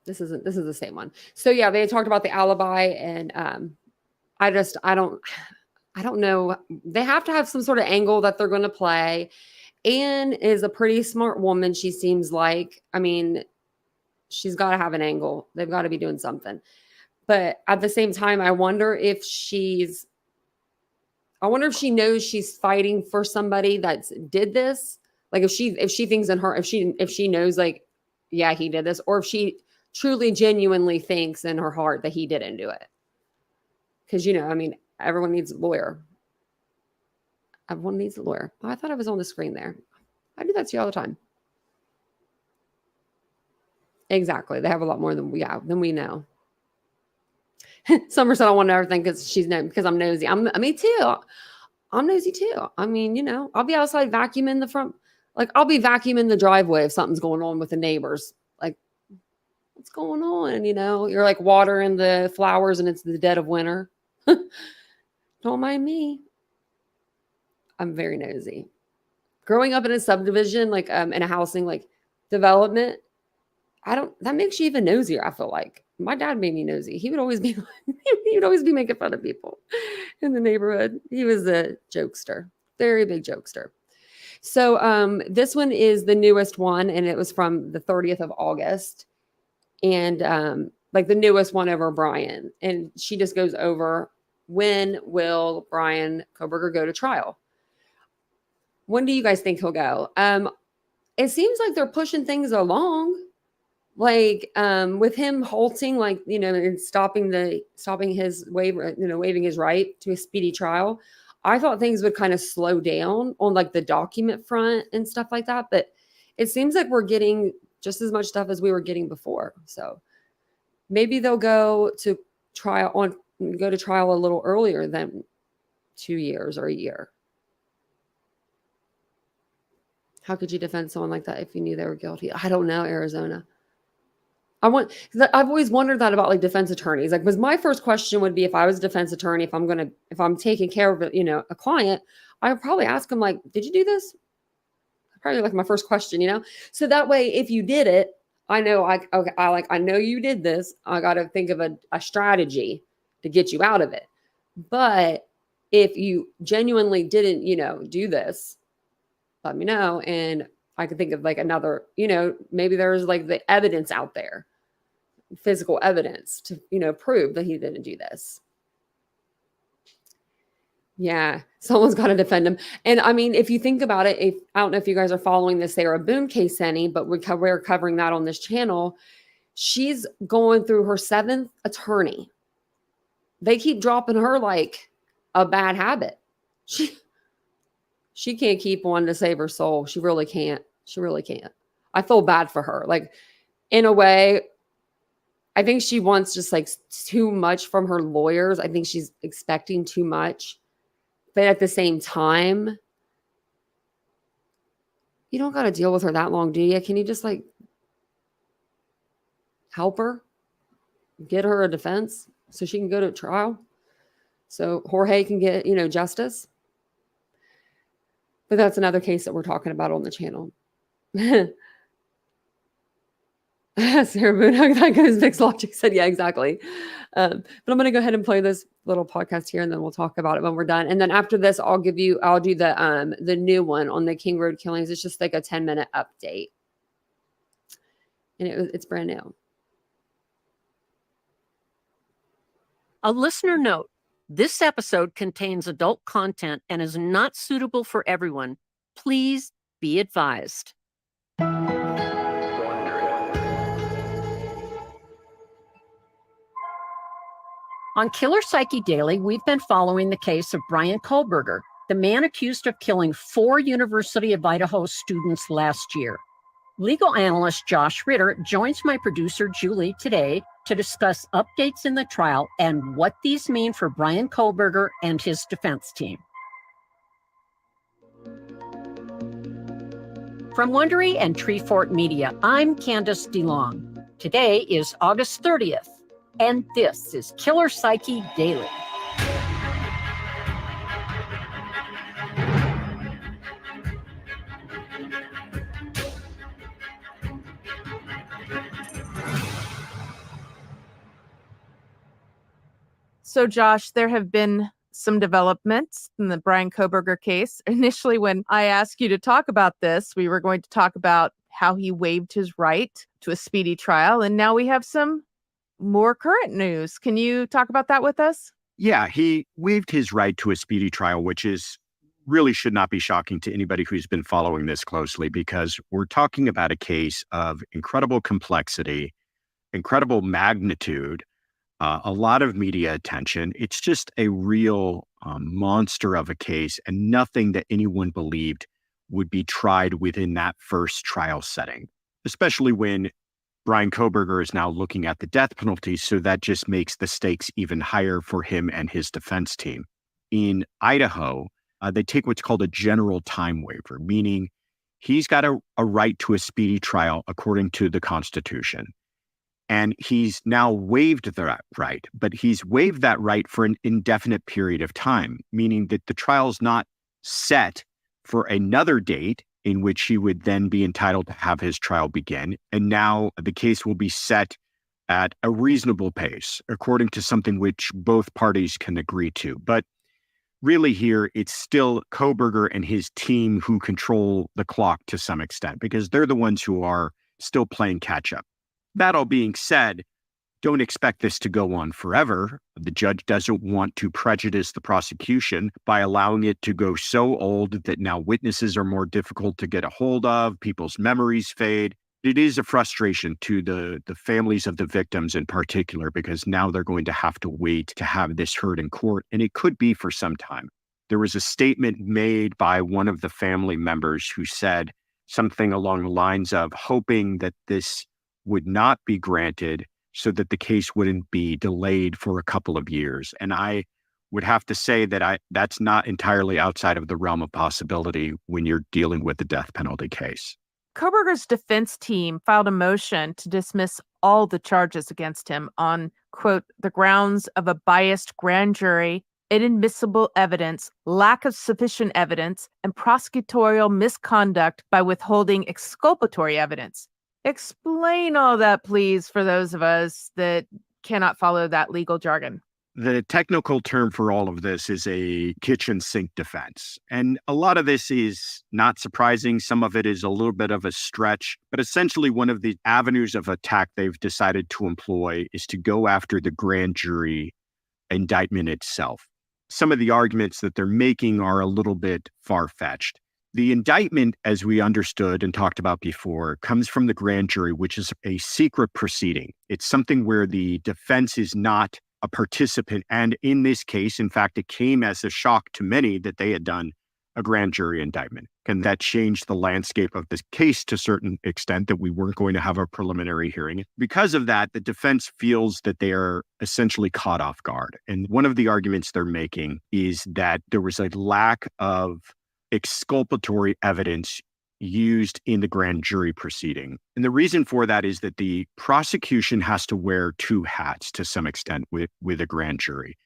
Speaker 1: This is the same one. So yeah, they had talked about the alibi, and I don't know. They have to have some sort of angle that they're going to play. Anne is a pretty smart woman, she seems like. I mean, she's got to have an angle. They've got to be doing something. But at the same time, I wonder if she knows she's fighting for somebody that did this. Like if she thinks in her, if she knows like, yeah, he did this, or if she truly genuinely thinks in her heart that he didn't do it. Because, I mean, everyone needs a lawyer. Everyone needs a lawyer. Oh, I thought I was on the screen there. I do that to you all the time. Exactly. They have a lot more than we know. Summer said I want everything because I'm nosy. Me too. I'm nosy too. I mean, I'll be outside vacuuming the front. Like I'll be vacuuming the driveway if something's going on with the neighbors. Like, what's going on? You're like watering the flowers and it's the dead of winter. Don't mind me. I'm very nosy. Growing up in a subdivision, like in a housing like development, that makes you even nosier, I feel like. My dad made me nosy. He would always be making fun of people in the neighborhood. He was a jokester, very big jokester. So this one is the newest one, and it was from the 30th of August. And like the newest one over Bryan. And she just goes over, when will Brian Kohberger go to trial? When do you guys think he'll go? It seems like they're pushing things along. Like with him halting, like, and stopping his waiver, waiving his right to a speedy trial. I thought things would kind of slow down on like the document front and stuff like that. But it seems like we're getting just as much stuff as we were getting before. So maybe they'll go to trial a little earlier than 2 years or a year. How could you defend someone like that if you knew they were guilty? I don't know, Arizona. I've always wondered that about like defense attorneys. Like, was my first question would be, if I was a defense attorney, if I'm taking care of a client, I would probably ask them like, did you do this? Probably like my first question, So that way, if you did it, I know I know you did this. I got to think of a strategy to get you out of it. But if you genuinely didn't, do this, let me know. And I could think of like another, maybe there's like the evidence out there, physical evidence to, prove that he didn't do this. Yeah, someone's got to defend him. And I mean, if you think about it, I don't know if you guys are following the Sarah Boone case any, but we're covering that on this channel. She's going through her 7th attorney. They keep dropping her like a bad habit. She can't keep one to save her soul. She really can't. She really can't. I feel bad for her. Like, in a way, I think she wants just like too much from her lawyers. I think she's expecting too much. But at the same time, you don't got to deal with her that long, do you? Can you just like help her? Get her a defense so she can go to trial? So Jorge can get, justice? But that's another case that we're talking about on the channel. Sarah Boone, that goes Vic's logic said, yeah, exactly. But I'm going to go ahead and play this little podcast here, and then we'll talk about it when we're done. And then after this, I'll do the new one on the King Road killings. It's just like a 10-minute update. And it's brand new.
Speaker 4: A listener note: this episode contains adult content and is not suitable for everyone. Please be advised. On Killer Psyche Daily, we've been following the case of Brian Kohberger, the man accused of killing 4 University of Idaho students last year. Legal analyst Josh Ritter joins my producer Julie today to discuss updates in the trial and what these mean for Brian Kohberger and his defense team. From Wondery and Treefort Media, I'm Candice DeLong. Today is August 30th, and this is Killer Psyche Daily.
Speaker 3: So, Josh, there have been some developments in the Brian Kohberger case. Initially, when I asked you to talk about this, we were going to talk about how he waived his right to a speedy trial. And now we have some more current news. Can you talk about that with us?
Speaker 5: Yeah, he waived his right to a speedy trial, which is really should not be shocking to anybody who's been following this closely, because we're talking about a case of incredible complexity, incredible magnitude, a lot of media attention. It's just a real monster of a case, and nothing that anyone believed would be tried within that first trial setting, especially when Brian Kohberger is now looking at the death penalty. So that just makes the stakes even higher for him and his defense team. In Idaho, they take what's called a general time waiver, meaning he's got a right to a speedy trial according to the Constitution. And he's now waived that right, but he's waived that right for an indefinite period of time, meaning that the trial's not set for another date in which he would then be entitled to have his trial begin. And now the case will be set at a reasonable pace, according to something which both parties can agree to. But really here, it's still Kohberger and his team who control the clock to some extent, because they're the ones who are still playing catch up. That all being said, don't expect this to go on forever. The judge doesn't want to prejudice the prosecution by allowing it to go so old that now witnesses are more difficult to get a hold of, people's memories fade. It is a frustration to the families of the victims in particular, because now they're going to have to wait to have this heard in court, and it could be for some time. There was a statement made by one of the family members who said something along the lines of hoping that this would not be granted so that the case wouldn't be delayed for a couple of years. And I would have to say that that's not entirely outside of the realm of possibility when you're dealing with the death penalty case.
Speaker 3: Kohberger's defense team filed a motion to dismiss all the charges against him on, quote, the grounds of a biased grand jury, inadmissible evidence, lack of sufficient evidence, and prosecutorial misconduct by withholding exculpatory evidence. Explain all that, please, for those of us that cannot follow that legal jargon.
Speaker 5: The technical term for all of this is a kitchen sink defense. And a lot of this is not surprising. Some of it is a little bit of a stretch, but essentially one of the avenues of attack they've decided to employ is to go after the grand jury indictment itself. Some of the arguments that they're making are a little bit far-fetched. The indictment, as we understood and talked about before, comes from the grand jury, which is a secret proceeding. It's something where the defense is not a participant. And in this case, in fact, it came as a shock to many that they had done a grand jury indictment. And that changed the landscape of this case to a certain extent, that we weren't going to have a preliminary hearing. Because of that, the defense feels that they are essentially caught off guard. And one of the arguments they're making is that there was a lack of exculpatory evidence used in the grand jury proceeding. And the reason for that is that the prosecution has to wear two hats to some extent with a grand jury.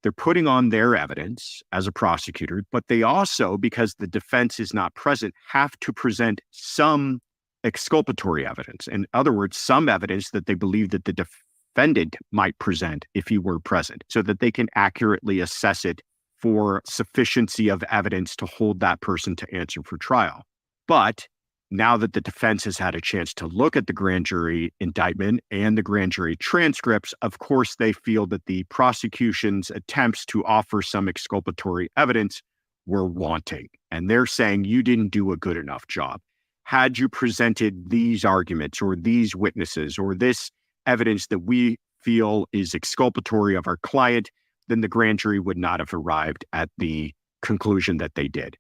Speaker 5: They're putting on their evidence as a prosecutor, but they also, because the defense is not present, have to present some exculpatory evidence. In other words, some evidence that they believe that the defendant might present if he were present, so that they can accurately assess it for sufficiency of evidence to hold that person to answer for trial. But now that the defense has had a chance to look at the grand jury indictment and the grand jury transcripts, of course, they feel that the prosecution's attempts to offer some exculpatory evidence were wanting. And they're saying, you didn't do a good enough job. Had you presented these arguments or these witnesses or this evidence that we feel is exculpatory of our client, then the grand jury would not have arrived at the conclusion that they did.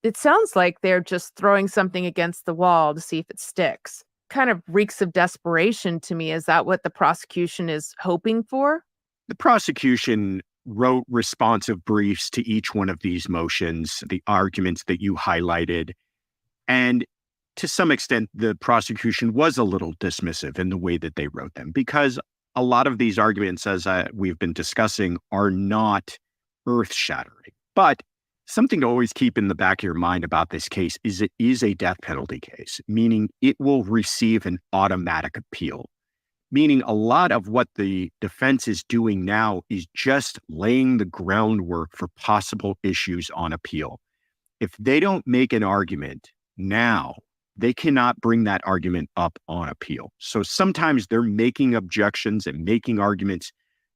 Speaker 3: It sounds like they're just throwing something against the wall to see if it sticks. Kind of reeks of desperation to me. Is that what the prosecution is hoping for?
Speaker 5: The prosecution wrote responsive briefs to each one of these motions, the arguments that you highlighted. And to some extent, the prosecution was a little dismissive in the way that they wrote them, because a lot of these arguments, as we've been discussing, are not earth-shattering. But something to always keep in the back of your mind about this case is it is a death penalty case, meaning it will receive an automatic appeal. Meaning a lot of what the defense is doing now is just laying the groundwork for possible issues on appeal. If they don't make an argument now, they cannot bring that argument up on appeal. So sometimes they're making objections and making arguments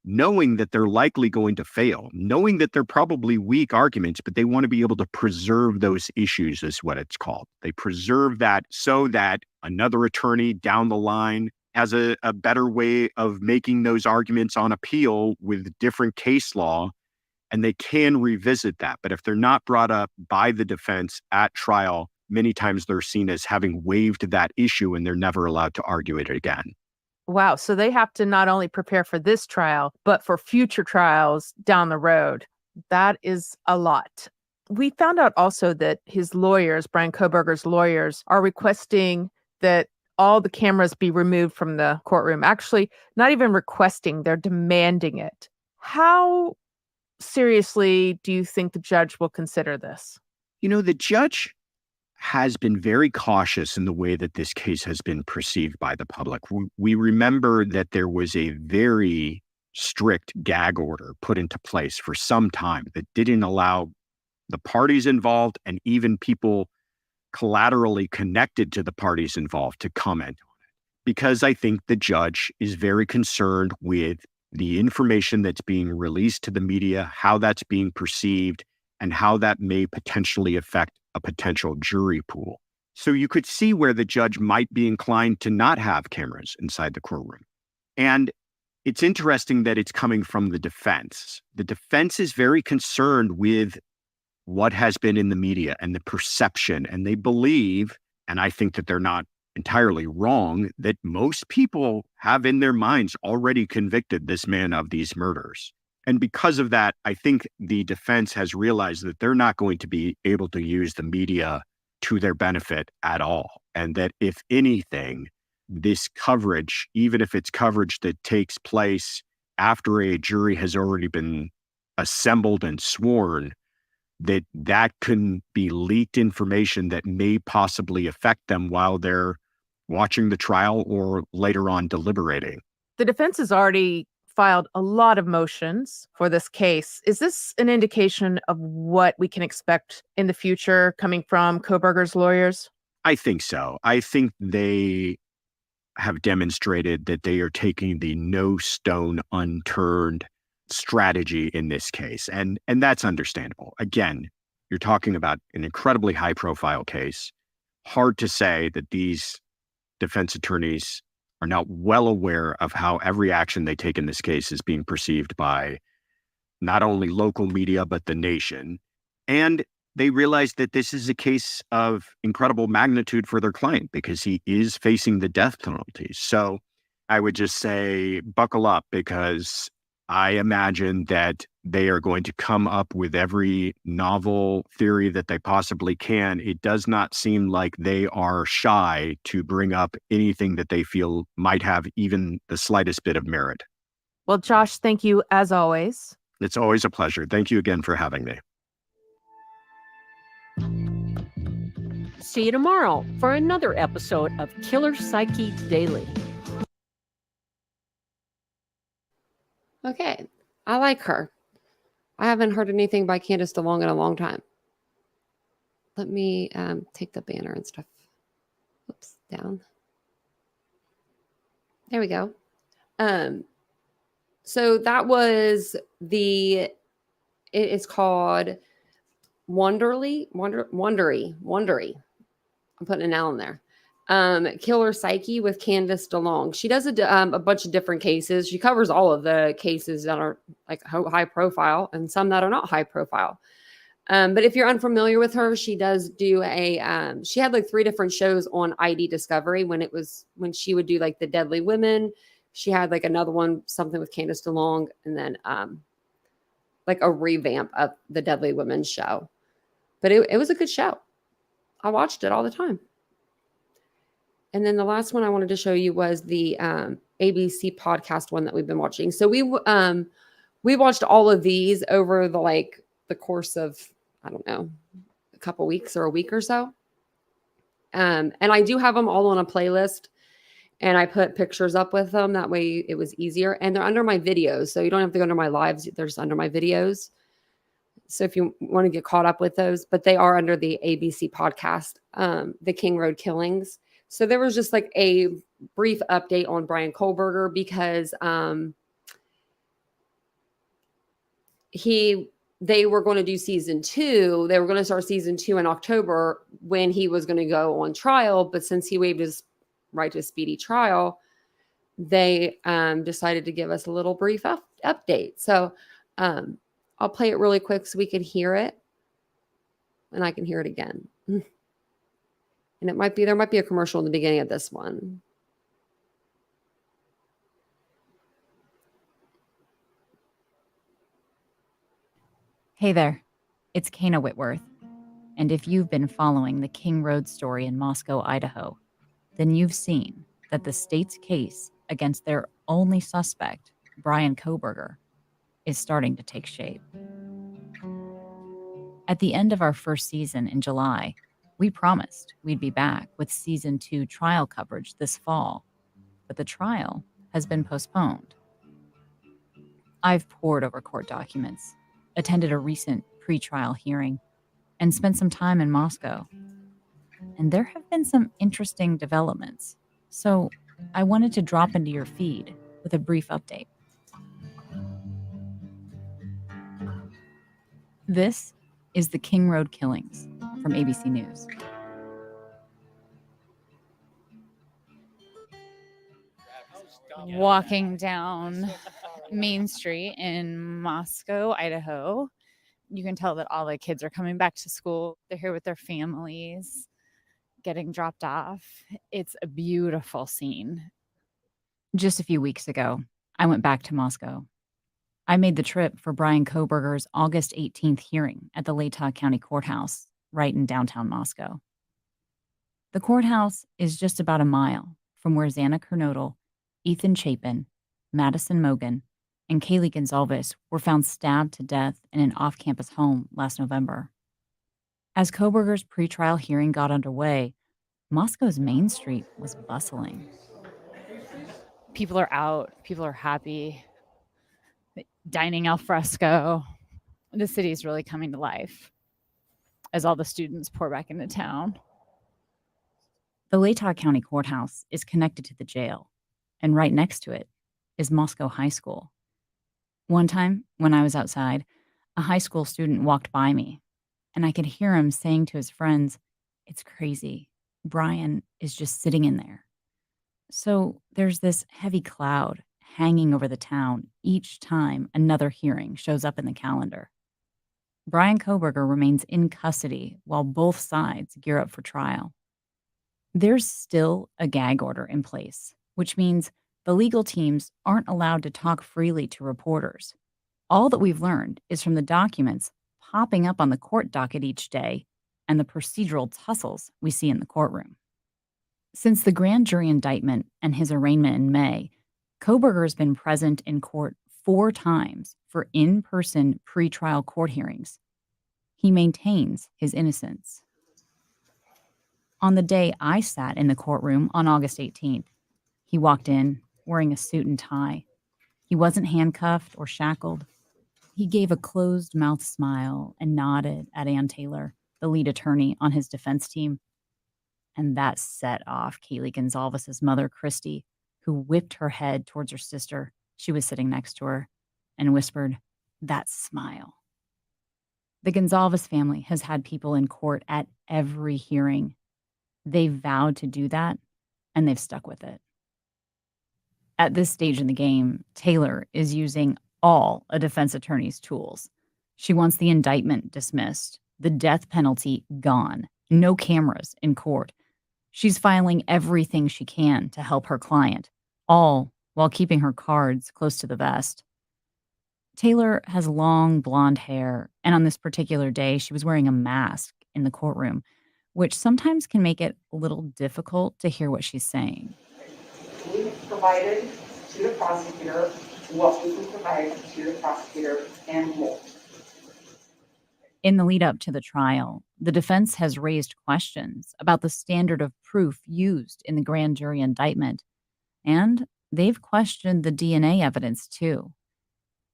Speaker 5: knowing that they're likely going to fail, knowing that they're probably weak arguments, but they want to be able to preserve those issues, is what it's called. They preserve that so that another attorney down the line has a better way of making those arguments on appeal with different case law, and they can revisit that. But if they're not brought up by the defense at trial, many times they're seen as having waived that issue and they're never allowed to argue it again.
Speaker 3: Wow. So they have to not only prepare for this trial, but for future trials down the road. That is a lot. We found out also that his lawyers, Brian Kohberger's lawyers, are requesting that all the cameras be removed from the courtroom. Actually, not even requesting, they're demanding it. How seriously do you think the judge will consider this?
Speaker 5: You know, the judge has been very cautious in the way that this case has been perceived by the public. We remember that there was a very strict gag order put into place for some time that didn't allow the parties involved and even people collaterally connected to the parties involved to comment on it. Because I think the judge is very concerned with the information that's being released to the media, how that's being perceived, and how that may potentially affect a potential jury pool. So you could see where the judge might be inclined to not have cameras inside the courtroom. And it's interesting that it's coming from the defense. The defense is very concerned with what has been in the media and the perception. And they believe, and I think that they're not entirely wrong, that most people have in their minds already convicted this man of these murders. And because of that, I think the defense has realized that they're not going to be able to use the media to their benefit at all. And that if anything, this coverage, even if it's coverage that takes place after a jury has already been assembled and sworn, that can be leaked information that may possibly affect them while they're watching the trial or later on deliberating.
Speaker 3: The defense has already filed a lot of motions for this case. Is this an indication of what we can expect in the future coming from Kohberger's lawyers?
Speaker 5: I think so. I think they have demonstrated that they are taking the no stone unturned strategy in this case. And that's understandable. Again, you're talking about an incredibly high profile case. Hard to say that these defense attorneys are now well aware of how every action they take in this case is being perceived by not only local media, but the nation. And they realize that this is a case of incredible magnitude for their client because he is facing the death penalty. So I would just say, buckle up, because I imagine that they are going to come up with every novel theory that they possibly can. It does not seem like they are shy to bring up anything that they feel might have even the slightest bit of merit.
Speaker 3: Well, Josh, thank you as always.
Speaker 5: It's always a pleasure. Thank you again for having me.
Speaker 4: See you tomorrow for another episode of Killer Psyche Daily.
Speaker 1: Okay, I like her. I haven't heard anything by Candice DeLong in a long time. Let me take the banner and stuff. Oops, down. There we go. So that was it's called Wondery. I'm putting an L in there. Killer Psyche with Candice DeLong. She does a bunch of different cases. She covers all of the cases that are like high profile and some that are not high profile. But if you're unfamiliar with her, she does do she had like 3 different shows on ID Discovery when she would do like the Deadly Women. She had like another one, something with Candice DeLong, and then like a revamp of the Deadly Women show. But it was a good show. I watched it all the time. And then the last one I wanted to show you was the ABC podcast one that we've been watching. So we watched all of these over the course of, I don't know, a couple weeks or a week or so. And I do have them all on a playlist, and I put pictures up with them. That way it was easier. And they're under my videos. So you don't have to go under my lives. They're just under my videos. So if you want to get caught up with those, but they are under the ABC podcast, the King Road Killings. So there was just like a brief update on Brian Kohberger because they were going to do season 2. They were going to start season 2 in October when he was going to go on trial. But since he waived his right to a speedy trial, they decided to give us a little brief update. So I'll play it really quick so we can hear it, and I can hear it again. And there might be a commercial in the beginning of this one.
Speaker 6: Hey there, it's Kana Whitworth. And if you've been following the King Road story in Moscow, Idaho, then you've seen that the state's case against their only suspect, Brian Kohberger, is starting to take shape. At the end of our first season in July, we promised we'd be back with season 2 trial coverage this fall, but the trial has been postponed. I've pored over court documents, attended a recent pre-trial hearing, and spent some time in Moscow. And there have been some interesting developments, so I wanted to drop into your feed with a brief update. This is the King Road Killings from ABC News. Walking down Main Street in Moscow, Idaho, you can tell that all the kids are coming back to school. They're here with their families, getting dropped off. It's a beautiful scene. Just a few weeks ago, I went back to Moscow. I made the trip for Brian Kohberger's August 18th hearing at the Latah County Courthouse, right in downtown Moscow. The courthouse is just about a mile from where Xana Kernodle, Ethan Chapin, Madison Mogan, and Kaylee Gonzalez were found stabbed to death in an off-campus home last November. As Kohberger's pretrial hearing got underway, Moscow's Main Street was bustling. People are out, people are happy, dining al fresco. The city is really coming to life as all the students pour back into town. The Latah County Courthouse is connected to the jail, and right next to it is Moscow High School. One time, when I was outside, a high school student walked by me, and I could hear him saying to his friends, "It's crazy. Brian is just sitting in there." So there's this heavy cloud hanging over the town each time another hearing shows up in the calendar. Brian Kohberger remains in custody while both sides gear up for trial. There's still a gag order in place, which means the legal teams aren't allowed to talk freely to reporters. All that we've learned is from the documents popping up on the court docket each day and the procedural tussles we see in the courtroom. Since the grand jury indictment and his arraignment in May, Kohberger has been present in court 4 times for in-person pretrial court hearings. He maintains his innocence. On the day I sat in the courtroom on August 18th, he walked in wearing a suit and tie. He wasn't handcuffed or shackled. He gave a closed-mouth smile and nodded at Ann Taylor, the lead attorney on his defense team. And that set off Kaylee Gonzalez's mother, Christy, who whipped her head towards her sister. She was sitting next to her and whispered, "That smile." The Gonzalez family has had people in court at every hearing. They vowed to do that, and they've stuck with it. At this stage in the game, Taylor is using all a defense attorney's tools.
Speaker 7: She wants the indictment dismissed, the death penalty gone, no cameras in court. She's filing everything she can to help her client, all while keeping her cards close to the vest. Taylor has long blonde hair, and on this particular day, she was wearing a mask in the courtroom, which sometimes can make it a little difficult to hear what she's saying.
Speaker 8: We provided to the prosecutor what we can provide to the prosecutor and more.
Speaker 7: In the lead up to the trial, the defense has raised questions about the standard of proof used in the grand jury indictment, and they've questioned the DNA evidence too.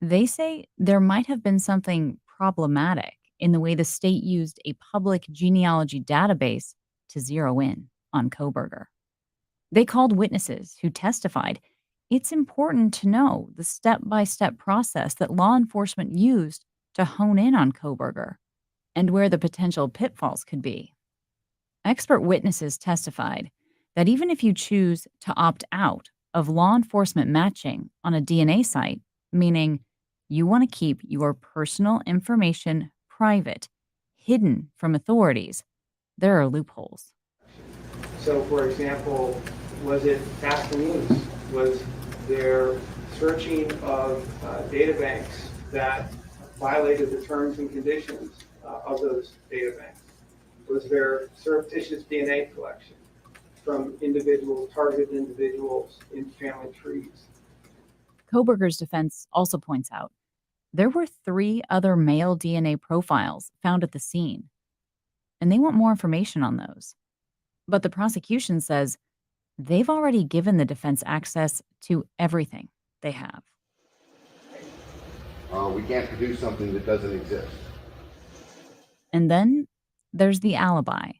Speaker 7: They say there might have been something problematic in the way the state used a public genealogy database to zero in on Kohberger. They called witnesses who testified it's important to know the step-by-step process that law enforcement used to hone in on Kohberger and where the potential pitfalls could be. Expert witnesses testified that even if you choose to opt out of law enforcement matching on a DNA site, meaning you want to keep your personal information private, hidden from authorities, there are loopholes.
Speaker 9: So, for example, was it fast news? Was there searching of data banks that violated the terms and conditions of those data banks? Was there surreptitious DNA collection from targeted individuals in family trees?
Speaker 7: Kohberger's defense also points out there were 3 other male DNA profiles found at the scene, and they want more information on those. But the prosecution says they've already given the defense access to everything they have.
Speaker 10: We can't produce something that doesn't exist.
Speaker 7: And then there's the alibi.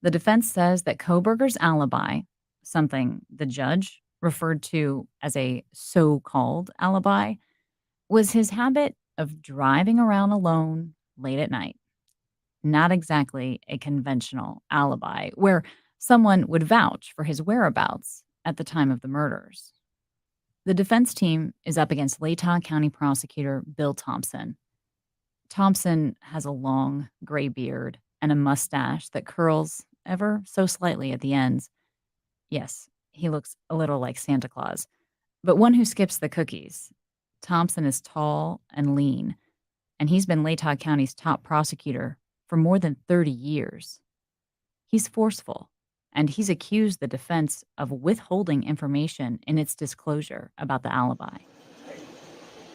Speaker 7: The defense says that Kohberger's alibi, something the judge referred to as a so-called alibi, was his habit of driving around alone late at night. Not exactly a conventional alibi, where someone would vouch for his whereabouts at the time of the murders. The defense team is up against Latah County Prosecutor Bill Thompson. Thompson has a long gray beard and a mustache that curls ever so slightly at the ends. Yes, he looks a little like Santa Claus, but one who skips the cookies. Thompson is tall and lean, and he's been Latah County's top prosecutor for more than 30 years. He's forceful, and he's accused the defense of withholding information in its disclosure about the alibi.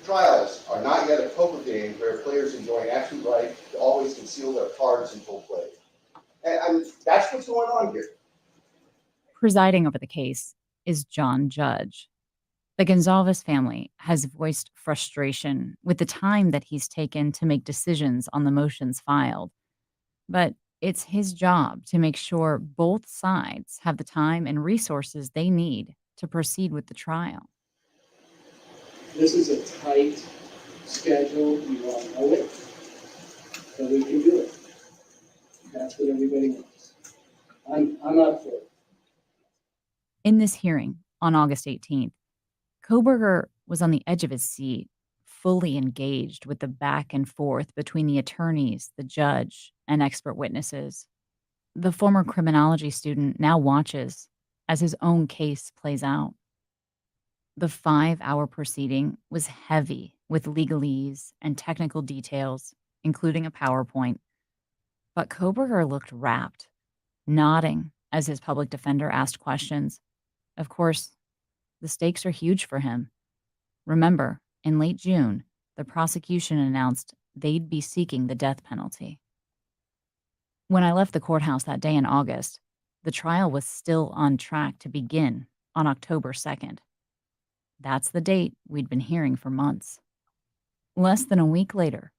Speaker 10: Trials are not yet a poker game where players enjoy an absolute right to always conceal their cards until played. And that's what's going on here.
Speaker 7: Presiding over the case is John Judge. The Gonzalez family has voiced frustration with the time that he's taken to make decisions on the motions filed. But it's his job to make sure both sides have the time and resources they need to proceed with the trial.
Speaker 11: This is a tight schedule. You all know it, but we can do it. That's what everybody wants. I'm up for it.
Speaker 7: In this hearing on August 18th, Kohberger was on the edge of his seat, fully engaged with the back and forth between the attorneys, the judge, and expert witnesses. The former criminology student now watches as his own case plays out. The 5-hour proceeding was heavy with legalese and technical details, including a PowerPoint. But Kohberger looked rapt, nodding as his public defender asked questions. Of course, the stakes are huge for him. Remember, in late June, the prosecution announced they'd be seeking the death penalty. When I left the courthouse that day in August, the trial was still on track to begin on October 2nd. That's the date we'd been hearing for months. Less than a week later,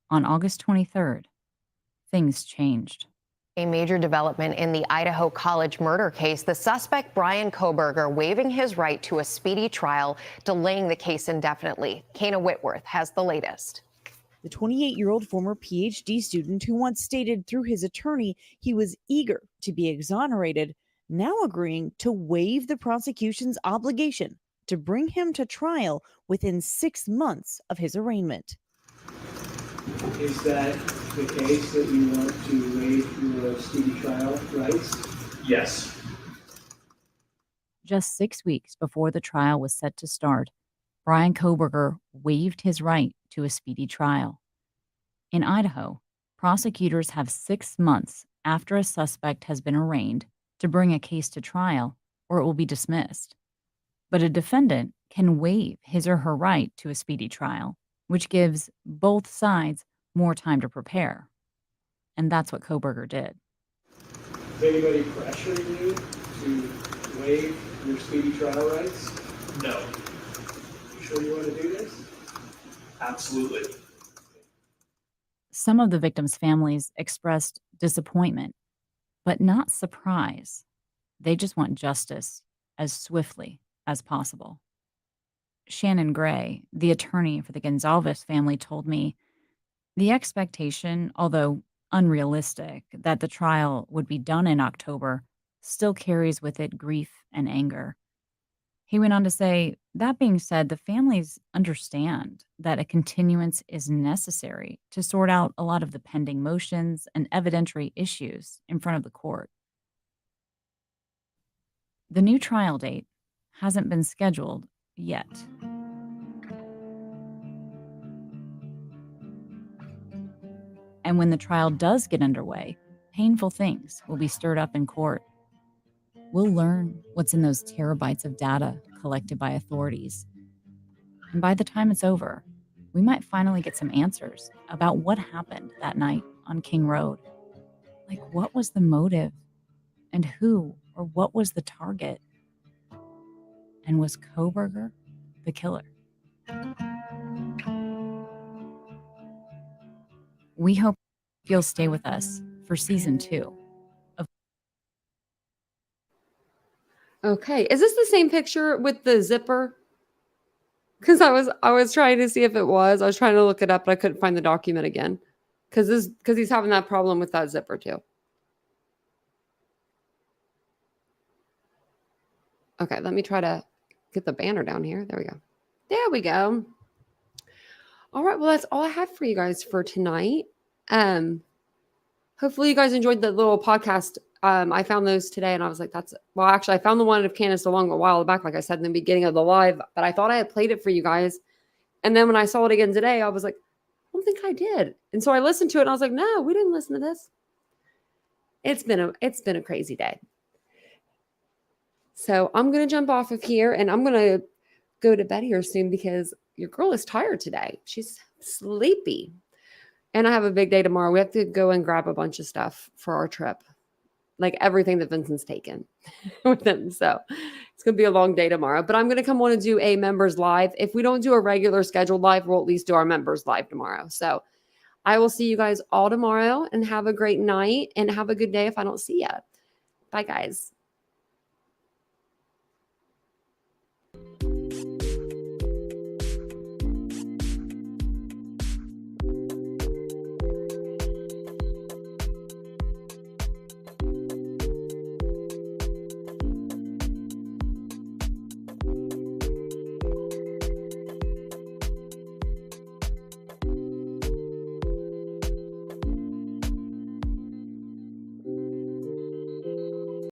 Speaker 7: on August 23rd, things changed.
Speaker 12: A major development in the Idaho college murder case, the suspect Brian Kohberger waiving his right to a speedy trial, delaying the case indefinitely. Kana Whitworth has the latest.
Speaker 13: The 28-year-old former PhD student who once stated through his attorney he was eager to be exonerated, now agreeing to waive the prosecution's obligation to bring him to trial within 6 months of his arraignment.
Speaker 11: Is that the case that you want to waive your speedy trial rights?
Speaker 14: Yes.
Speaker 7: Just 6 weeks before the trial was set to start, Brian Kohberger waived his right to a speedy trial. In Idaho, prosecutors have 6 months after a suspect has been arraigned to bring a case to trial, or it will be dismissed. But a defendant can waive his or her right to a speedy trial, which gives both sides more time to prepare. And that's what Kohberger did.
Speaker 11: Is anybody pressuring you to waive your speedy trial rights?
Speaker 14: No.
Speaker 11: You sure you want to do this?
Speaker 14: Absolutely.
Speaker 7: Some of the victims' families expressed disappointment, but not surprise. They just want justice as swiftly as possible. Shannon Gray, the attorney for the Gonzalez family, told me the expectation, although unrealistic, that the trial would be done in October still carries with it grief and anger. He went on to say, that being said, the families understand that a continuance is necessary to sort out a lot of the pending motions and evidentiary issues in front of the court. The new trial date hasn't been scheduled yet. And when the trial does get underway, painful things will be stirred up in court. We'll learn what's in those terabytes of data collected by authorities. And by the time it's over, we might finally get some answers about what happened that night on King Road. Like, what was the motive? And who or what was the target? And was Kohberger the killer? We hope you'll stay with us for season 2.
Speaker 1: Okay, is this the same picture with the zipper? Because I was trying to see if it was. I was trying to look it up, but I couldn't find the document again. Because he's having that problem with that zipper too. Okay, let me try to get the banner down here. There we go. There we go. All right, well, that's all I have for you guys for tonight. Hopefully you guys enjoyed the little podcast. I found those today and I was like, actually I found the one of Candice DeLong a while back, like I said in the beginning of the live, but I thought I had played it for you guys. And then when I saw it again today, I was like, I don't think I did. And so I listened to it and I was like, no, we didn't listen to this. It's been a crazy day. So I'm going to jump off of here and I'm going to go to bed here soon because your girl is tired today. She's sleepy. And I have a big day tomorrow. We have to go and grab a bunch of stuff for our trip. Like everything that Vincent's taken with him. So it's going to be a long day tomorrow. But I'm going to come on and do a members live. If we don't do a regular scheduled live, we'll at least do our members live tomorrow. So I will see you guys all tomorrow and have a great night and have a good day if I don't see you. Bye, guys.